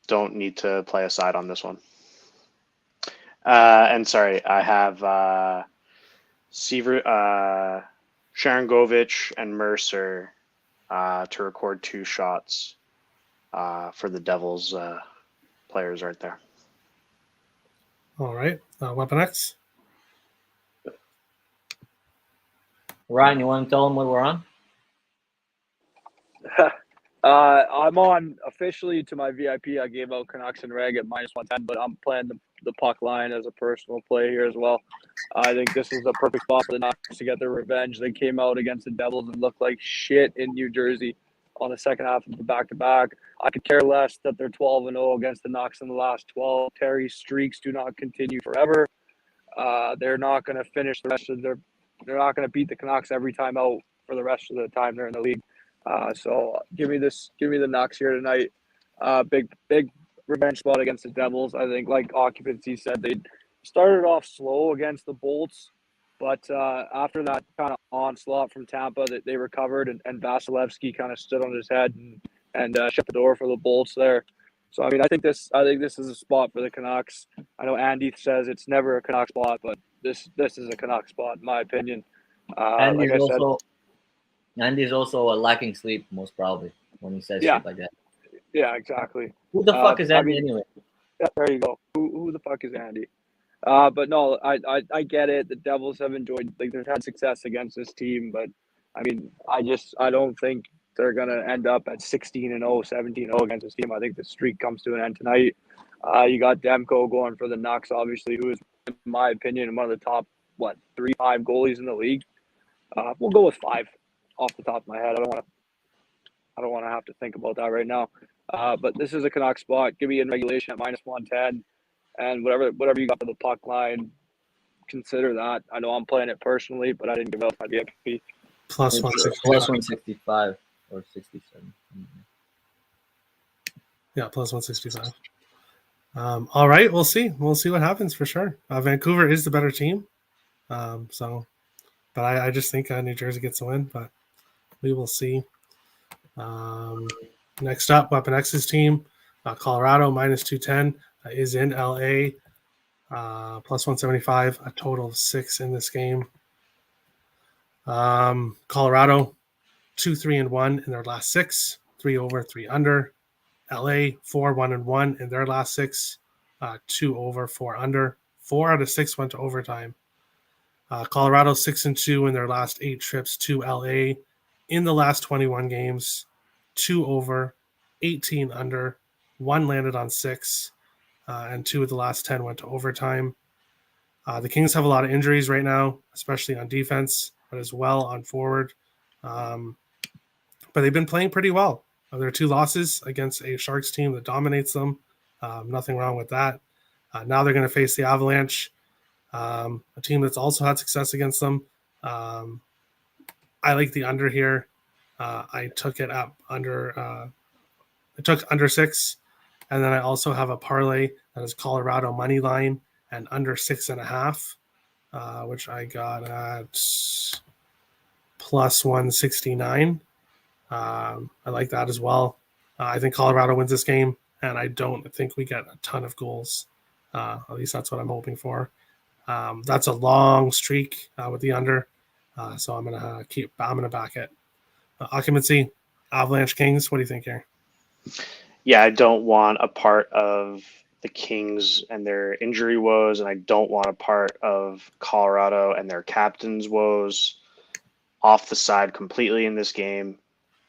Speaker 2: don't need to play a side on this one. And sorry, I have Sharangovich and Mercer to record 2 shots for the Devils players right there.
Speaker 1: All right. Weapon X.
Speaker 4: Ryan, you want to tell them what we're on?
Speaker 3: I'm on officially to my VIP. I gave out Canucks and Reg at -110, but I'm playing the puck line as a personal play here as well. I think this is a perfect spot for the Canucks to get their revenge. They came out against the Devils and looked like shit in New Jersey on the second half of the back-to-back. I could care less that they're 12-0 against the Canucks in the last 12. Terry's streaks do not continue forever. They're not going to finish the rest of their. They're not going to beat the Canucks every time out for the rest of the time they're in the league. So give me the Canucks here tonight. Big revenge spot against the Devils. I think, like Occupancy said, they started off slow against the Bolts, but after that kind of onslaught from Tampa, that they recovered, and Vasilevsky kind of stood on his head and shut the door for the Bolts there. So I mean, I think this is a spot for the Canucks. I know Andy says it's never a Canucks spot, but this is a Canucks spot in my opinion.
Speaker 4: Andy's
Speaker 3: like I said,
Speaker 4: Andy's also lacking sleep, most probably, when he says
Speaker 3: Yeah.
Speaker 4: shit like that.
Speaker 3: yeah, exactly.
Speaker 4: Who the fuck is
Speaker 3: I
Speaker 4: Andy
Speaker 3: mean-
Speaker 4: anyway?
Speaker 3: Yeah, there you go. Who the fuck is Andy? But no, I get it. The Devils have enjoyed, like, they've had success against this team, but I mean, I don't think they're gonna end up at 16-0, 17-0 against this team. I think the streak comes to an end tonight. You got Demko going for the Nucks, obviously, who is, in my opinion, one of the top 3-5 goalies in the league. We'll go with 5 off the top of my head. I don't want to have to think about that right now. But this is a Canucks spot. Give me in regulation at -110, and whatever you got for the puck line, consider that. I know I'm playing it personally, but I didn't give out my VIP.
Speaker 1: Plus 165.
Speaker 4: Plus 165 or 67.
Speaker 1: Yeah, plus 165. All right, we'll see. We'll see what happens for sure. Vancouver is the better team. But I just think New Jersey gets a win, but we will see. Next up, Weapon X's team, Colorado -210 is in LA, plus 175, a total of 6 in this game. Colorado 2-3-1 in their last 6, 3 over, 3 under. LA 4-1-1 in their last 6, 2 over, 4 under. 4 out of 6 went to overtime. Colorado 6-2 in their last 8 trips to LA. In the last 21 games, 2 over, 18 under, 1 landed on 6, and 2 of the last 10 went to overtime. The Kings have a lot of injuries right now, especially on defense, but as well on forward. But they've been playing pretty well. Their 2 losses against a Sharks team that dominates them. Nothing wrong with that. Now they're going to face the Avalanche, a team that's also had success against them. I like the under here. I took it up under. I took under 6, and then I also have a parlay that is Colorado money line and under 6.5, which I got at plus 169. I like that as well. I think Colorado wins this game, and I don't think we get a ton of goals. At least that's what I'm hoping for. That's a long streak with the under, so I'm gonna back it. Occupancy, Avalanche Kings. What do you think here?
Speaker 2: Yeah, I don't want a part of the Kings and their injury woes, and I don't want a part of Colorado and their captain's woes. Off the side completely in this game.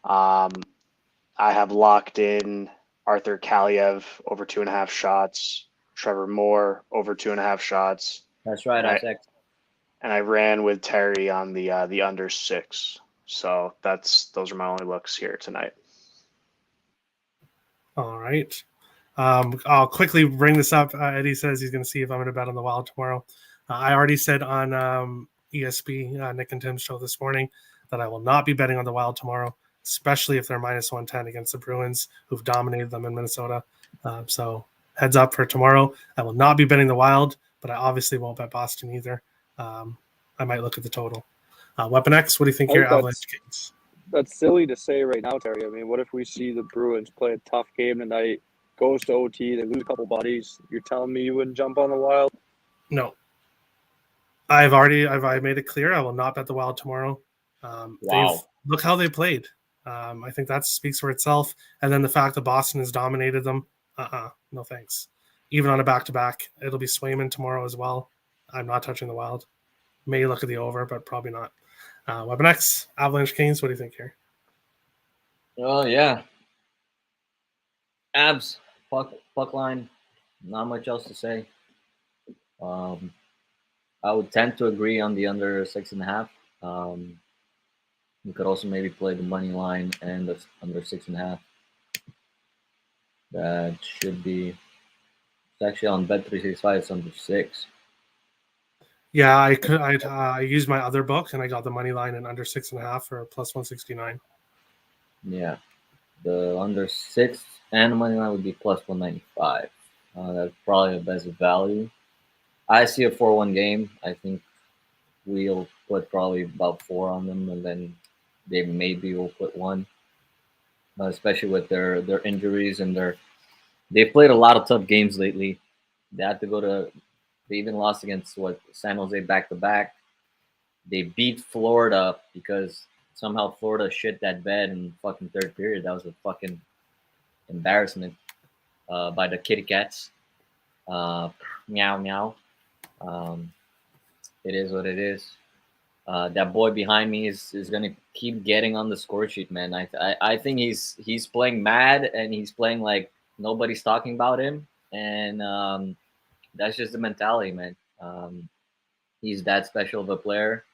Speaker 2: I have locked in Arthur Kaliev over 2.5 shots, Trevor Moore over 2.5 shots.
Speaker 4: That's right, Isaac.
Speaker 2: And I ran with Terry on the under 6. So those are my only looks here tonight.
Speaker 1: All right. I'll quickly bring this up. Eddie says he's going to see if I'm going to bet on the Wild tomorrow. I already said on ESP, Nick and Tim's show this morning, that I will not be betting on the Wild tomorrow, especially if they're -110 against the Bruins, who've dominated them in Minnesota. So heads up for tomorrow. I will not be betting the Wild, but I obviously won't bet Boston either. I might look at the total. Weapon X, what do you think here, Avalanche Kings?
Speaker 3: That's silly to say right now, Terry. I mean, what if we see the Bruins play a tough game tonight, goes to OT, they lose a couple buddies? You're telling me you wouldn't jump on the Wild?
Speaker 1: No. I've made it clear I will not bet the Wild tomorrow.
Speaker 4: Wow.
Speaker 1: Look how they played. I think that speaks for itself. And then the fact that Boston has dominated them. No thanks. Even on a back-to-back, it'll be Swayman tomorrow as well. I'm not touching the Wild. May look at the over, but probably not. Weapon X, Avalanche Kings. What do you think here?
Speaker 4: Oh yeah. Abs, puck line. Not much else to say. I would tend to agree on the under 6.5. You could also maybe play the money line and the under 6.5. That should be. It's actually on Bet365. It's under 6.
Speaker 1: Yeah, I used my other book and I got the money line and under 6.5 for plus 169.
Speaker 4: Yeah, the under 6 and the money line would be plus 195. That's probably the best value. I see a 4-1 game. I think we'll put probably about 4 on them, and then they maybe will put 1. Especially with their injuries and they've played a lot of tough games lately. They had to go to. They even lost against San Jose back to back. They beat Florida because somehow Florida shit that bed in fucking third period. That was a fucking embarrassment by the Kitty Cats. Meow meow. It is what it is. That boy behind me is gonna keep getting on the score sheet, man. I think he's playing mad and he's playing like nobody's talking about him, and that's just the mentality, man. He's that special of a player.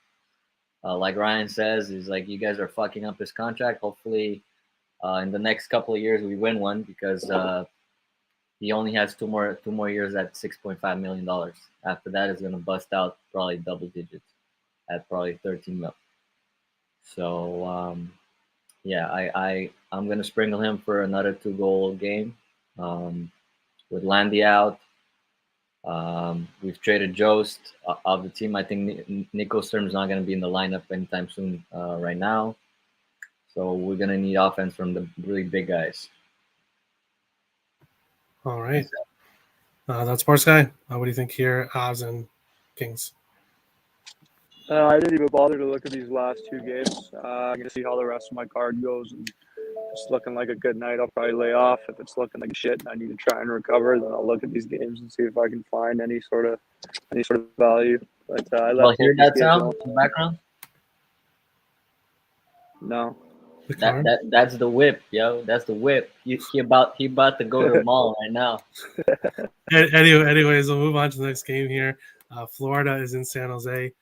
Speaker 4: Like Ryan says, he's like, you guys are fucking up his contract. Hopefully, in the next couple of years, we win one because he only has two more years at $6.5 million. After that, it's gonna bust out probably double digits at probably 13 mil. So yeah, I'm gonna sprinkle him for another 2-goal game. With Landy out, we've traded Jost of the team. I think Nico Sturm's not gonna be in the lineup anytime soon right now. So we're gonna need offense from the really big guys.
Speaker 1: All right. That's Sports Guy. What do you think here, Avs and Kings?
Speaker 3: I didn't even bother to look at these last 2 games. I'm going to see how the rest of my card goes. And it's looking like a good night. I'll probably lay off. If it's looking like shit and I need to try and recover, then I'll look at these games and see if I can find any sort of value. But I left.
Speaker 4: Well, hear that sound in the background?
Speaker 3: No.
Speaker 4: That's the whip, yo. That's the whip. He about to go to the mall right now.
Speaker 1: Anyways, we'll move on to the next game here. Florida is in San Jose.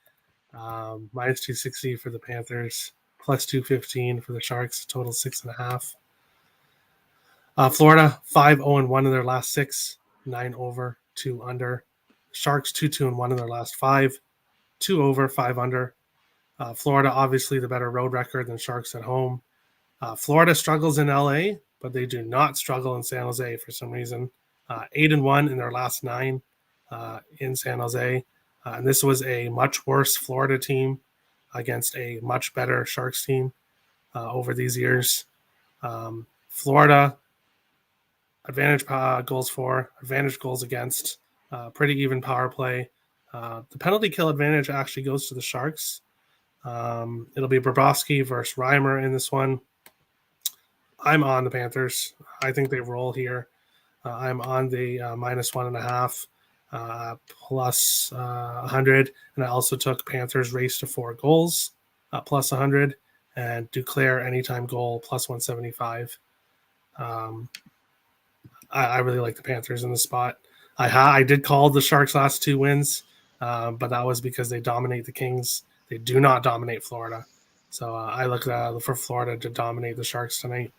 Speaker 1: Minus 260 for the Panthers, plus 215 for the Sharks, total 6.5. Florida 5-0-1 in their last 6, 9 over, 2 under. Sharks 2-2-1 in their last 5, 2 over, 5 under. Florida obviously the better road record than Sharks at home. Florida struggles in LA, but they do not struggle in San Jose for some reason. 8-1 in their last 9 in San Jose. And this was a much worse Florida team against a much better Sharks team over these years. Florida, advantage goals for, advantage goals against, pretty even power play. The penalty kill advantage actually goes to the Sharks. It'll be Bobrovsky versus Reimer in this one. I'm on the Panthers. I think they roll here. I'm on the minus 1.5. Plus 100, and I also took Panthers race to 4 goals plus 100, and Duclair anytime goal plus 175. I really like the Panthers in the spot. I did call the Sharks' last 2 wins, but that was because they dominate the Kings. They do not dominate Florida, so I look for Florida to dominate the Sharks tonight.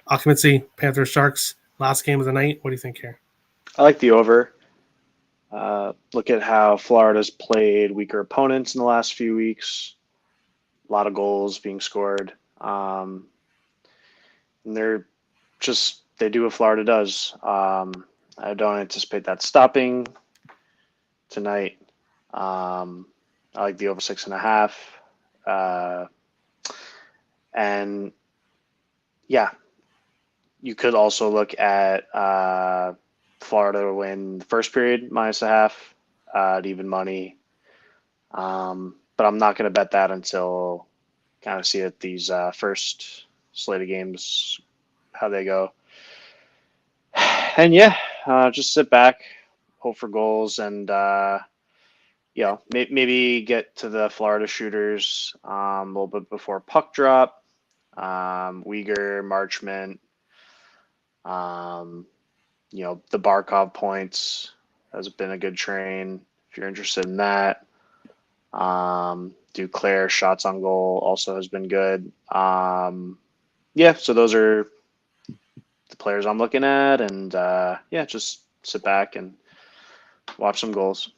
Speaker 1: Occupancy, Panthers, Sharks, last game of the night. What do you think here?
Speaker 2: I like the over. Look at how Florida's played weaker opponents in the last few weeks. A lot of goals being scored. And they do what Florida does. I don't anticipate that stopping tonight. I like the over 6.5. And yeah, you could also look at Florida to win the first period minus 0.5 at even money. But I'm not going to bet that until kind of see it these first slate of games, how they go. And yeah, just sit back, hope for goals, and maybe get to the Florida shooters a little bit before puck drop. Uyghur, Marchment, the Barkov points has been a good train if you're interested in that. Duclair shots on goal also has been good. So those are the players I'm looking at, and just sit back and watch some goals.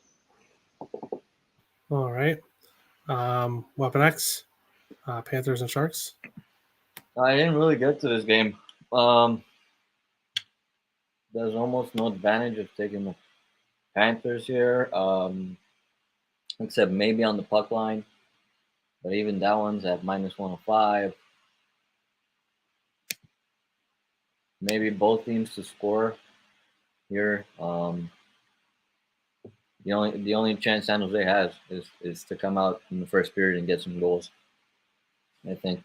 Speaker 1: All right. Weapon X, Panthers and Sharks.
Speaker 4: I didn't really get to this game. There's almost no advantage of taking the Panthers here, except maybe on the puck line. But even that one's at -105. Maybe both teams to score here. The only chance San Jose has is to come out in the first period and get some goals, I think.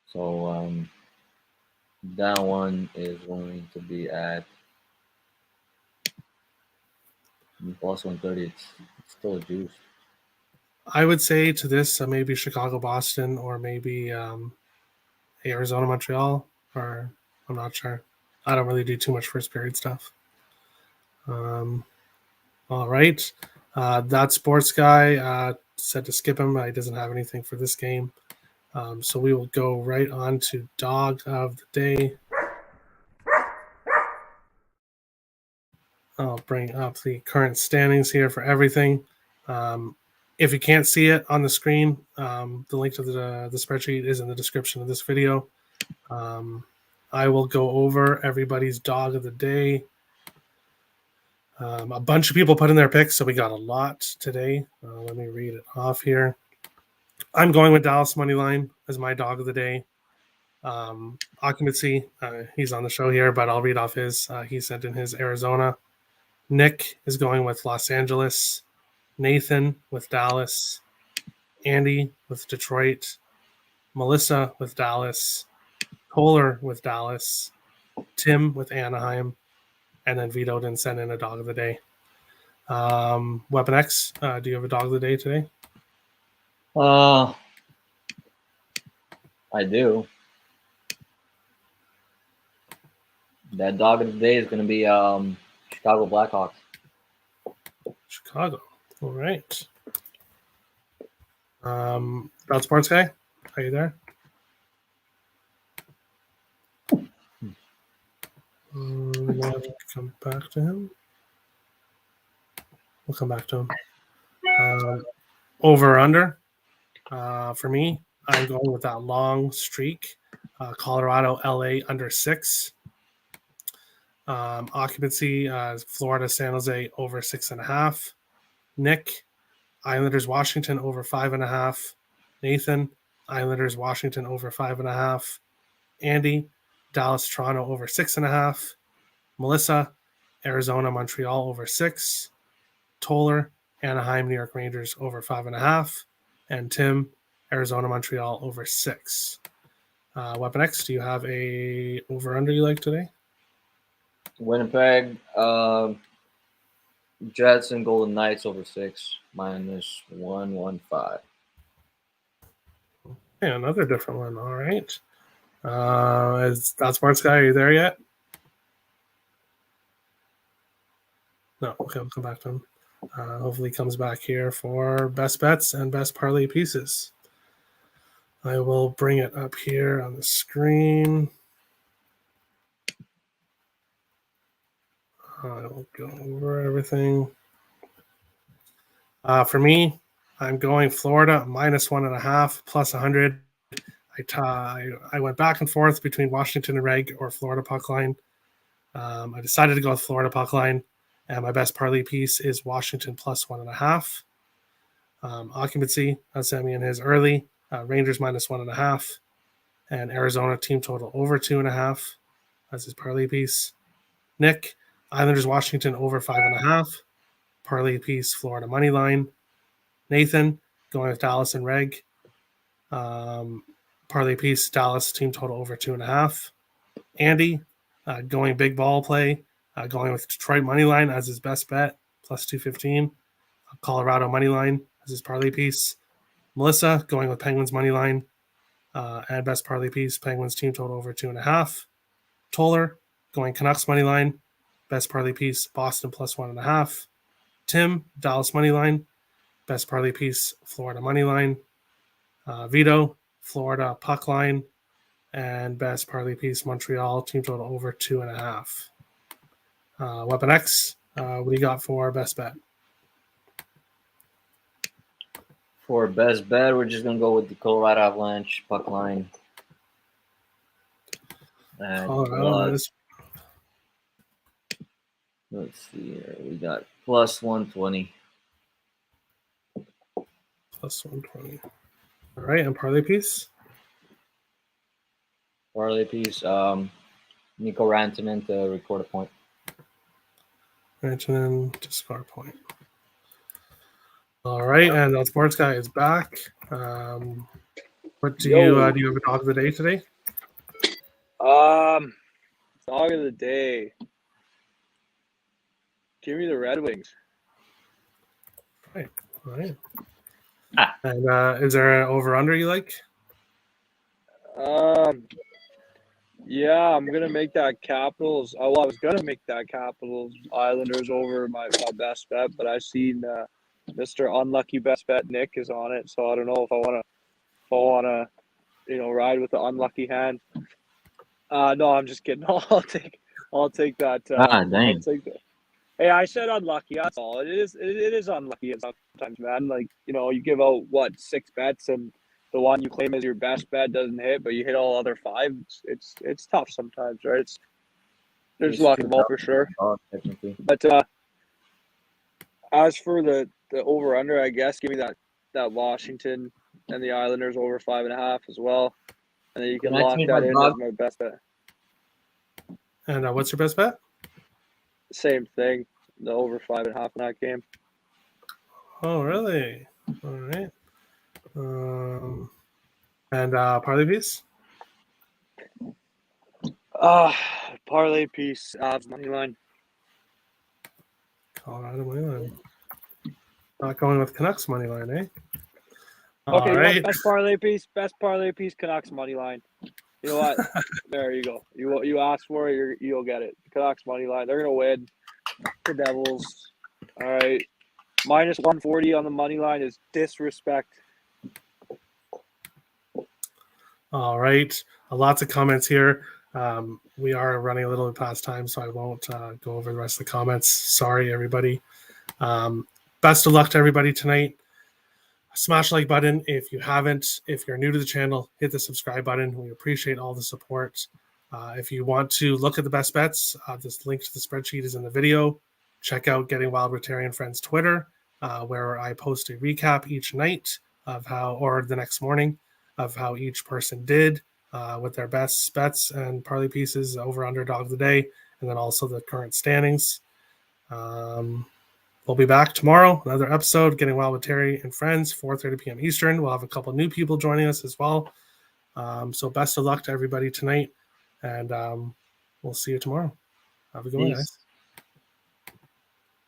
Speaker 4: So that one is going to be at +130. It's still a juice.
Speaker 1: I would say to this maybe Chicago, Boston, or maybe Arizona, Montreal, or I'm not sure. I don't really do too much first period stuff. All right. That sports guy said to skip him. He doesn't have anything for this game. So we will go right on to dog of the day. I'll bring up the current standings here for everything. If you can't see it on the screen, the link to the spreadsheet is in the description of this video. I will go over everybody's dog of the day. A bunch of people put in their picks, so we got a lot today. Let me read it off here. I'm going with Dallas Moneyline as my dog of the day. Occupancy, he's on the show here, but I'll read off his. He sent in his Arizona. Nick is going with Los Angeles. Nathan with Dallas. Andy with Detroit. Melissa with Dallas. Kohler with Dallas. Tim with Anaheim. And then Vito didn't send in a dog of the day. Weapon X, do you have a dog of the day today?
Speaker 4: I do. That dog of the day is going to be Chicago Blackhawks.
Speaker 1: Chicago. All right. About sports guy, are you there? Come back to him. We'll come back to him. Over or under. For me, I'm going with that long streak. Colorado, LA under 6. Occupancy, Florida, San Jose over 6.5. Nick, Islanders, Washington over 5.5. Nathan, Islanders, Washington over 5.5. Andy, Dallas, Toronto over 6.5. Melissa, Arizona, Montreal over 6. Toller, Anaheim, New York Rangers over 5.5. And Tim, Arizona, Montreal over 6. Weapon X, do you have a over-under you like today?
Speaker 4: Winnipeg, Jets and Golden Knights over 6, -115.
Speaker 1: Yeah, another different one. All right. Is that sports guy? Are you there yet? No. Okay, we'll come back to him. Hopefully he comes back here for best bets and best parlay pieces. I will bring it up here on the screen. I will go over everything. For me, I'm going Florida -1.5 +100. I went back and forth between Washington and Reg or Florida puck line. I decided to go with Florida puck line, and my best parlay piece is Washington +1.5. Occupancy, sent me in his early. Rangers -1.5, and Arizona team total over 2.5. That's his parlay piece. Nick, Islanders Washington over 5.5. Parlay piece Florida money line. Nathan going with Dallas and Reg. Parlay piece, Dallas team total over 2.5. Andy going big ball play, going with Detroit money line as his best bet, plus 215. Colorado money line as his parlay piece. Melissa going with Penguins money line and best parlay piece, Penguins team total over 2.5. Toller going Canucks money line, best parlay piece, Boston plus 1.5. Tim, Dallas money line, best parlay piece, Florida money line. Vito, Florida puck line, and best parlay piece, Montreal team total over 2.5. Weapon X, what do you got for best bet?
Speaker 4: For best bet, we're just gonna go with the Colorado Avalanche puck line. And let's see here. We got plus 120.
Speaker 1: Plus 120. All right, and parlay piece?
Speaker 4: Parlay piece, Nico Rantanen to record a point.
Speaker 1: Rantanen to score a point. All right, and the sports guy is back. What do you have a dog of the day today?
Speaker 3: Dog of the day. Give me the Red Wings.
Speaker 1: All right. And is there an over/under you like?
Speaker 3: Yeah, I'm gonna make that Capitals. I was gonna make that Capitals Islanders over my best bet, but I've seen Mr. Unlucky Best Bet Nick is on it, so I don't know if I wanna ride with the unlucky hand. No, I'm just kidding. I'll take that.
Speaker 4: Dang.
Speaker 3: I'll take that. Hey, I said unlucky. That's all. It is unlucky sometimes, man. Like, you give out 6 bets and the one you claim as your best bet doesn't hit, but you hit all other 5. It's tough sometimes, right? There's luck involved for sure. But as for the over under, I guess give me that Washington and the Islanders over 5.5 as well, and then you can lock that in as my best bet.
Speaker 1: And what's your best bet?
Speaker 3: Same thing, the over 5.5 in that game.
Speaker 1: Oh, really? All right. And parlay piece?
Speaker 3: Parlay piece, Avs money line.
Speaker 1: Colorado money line. Not going with Canucks money line, eh?
Speaker 3: Okay,
Speaker 1: all right.
Speaker 3: Best parlay piece, Canucks money line. You know what? There you go. You asked for it, you'll get it. Canucks money line. They're gonna win. The Devils. All right. Minus 140 on the money line is disrespect.
Speaker 1: All right. Lots of comments here. We are running a little bit past time, so I won't go over the rest of the comments. Sorry, everybody. Best of luck to everybody tonight. Smash the like button if you haven't. If you're new to the channel, hit the subscribe button. We appreciate all the support. If you want to look at the best bets, this link to the spreadsheet is in the video. Check out Getting Wild with Terry and Friends Twitter, where I post a recap each night or the next morning of how each person did with their best bets and parlay pieces, over under dog of the day, and then also the current standings. We'll be back tomorrow, another episode, Getting Wild with Terry and Friends, 4:30 p.m. Eastern. We'll have a couple new people joining us as well. So best of luck to everybody tonight, and we'll see you tomorrow. Have a good one, guys.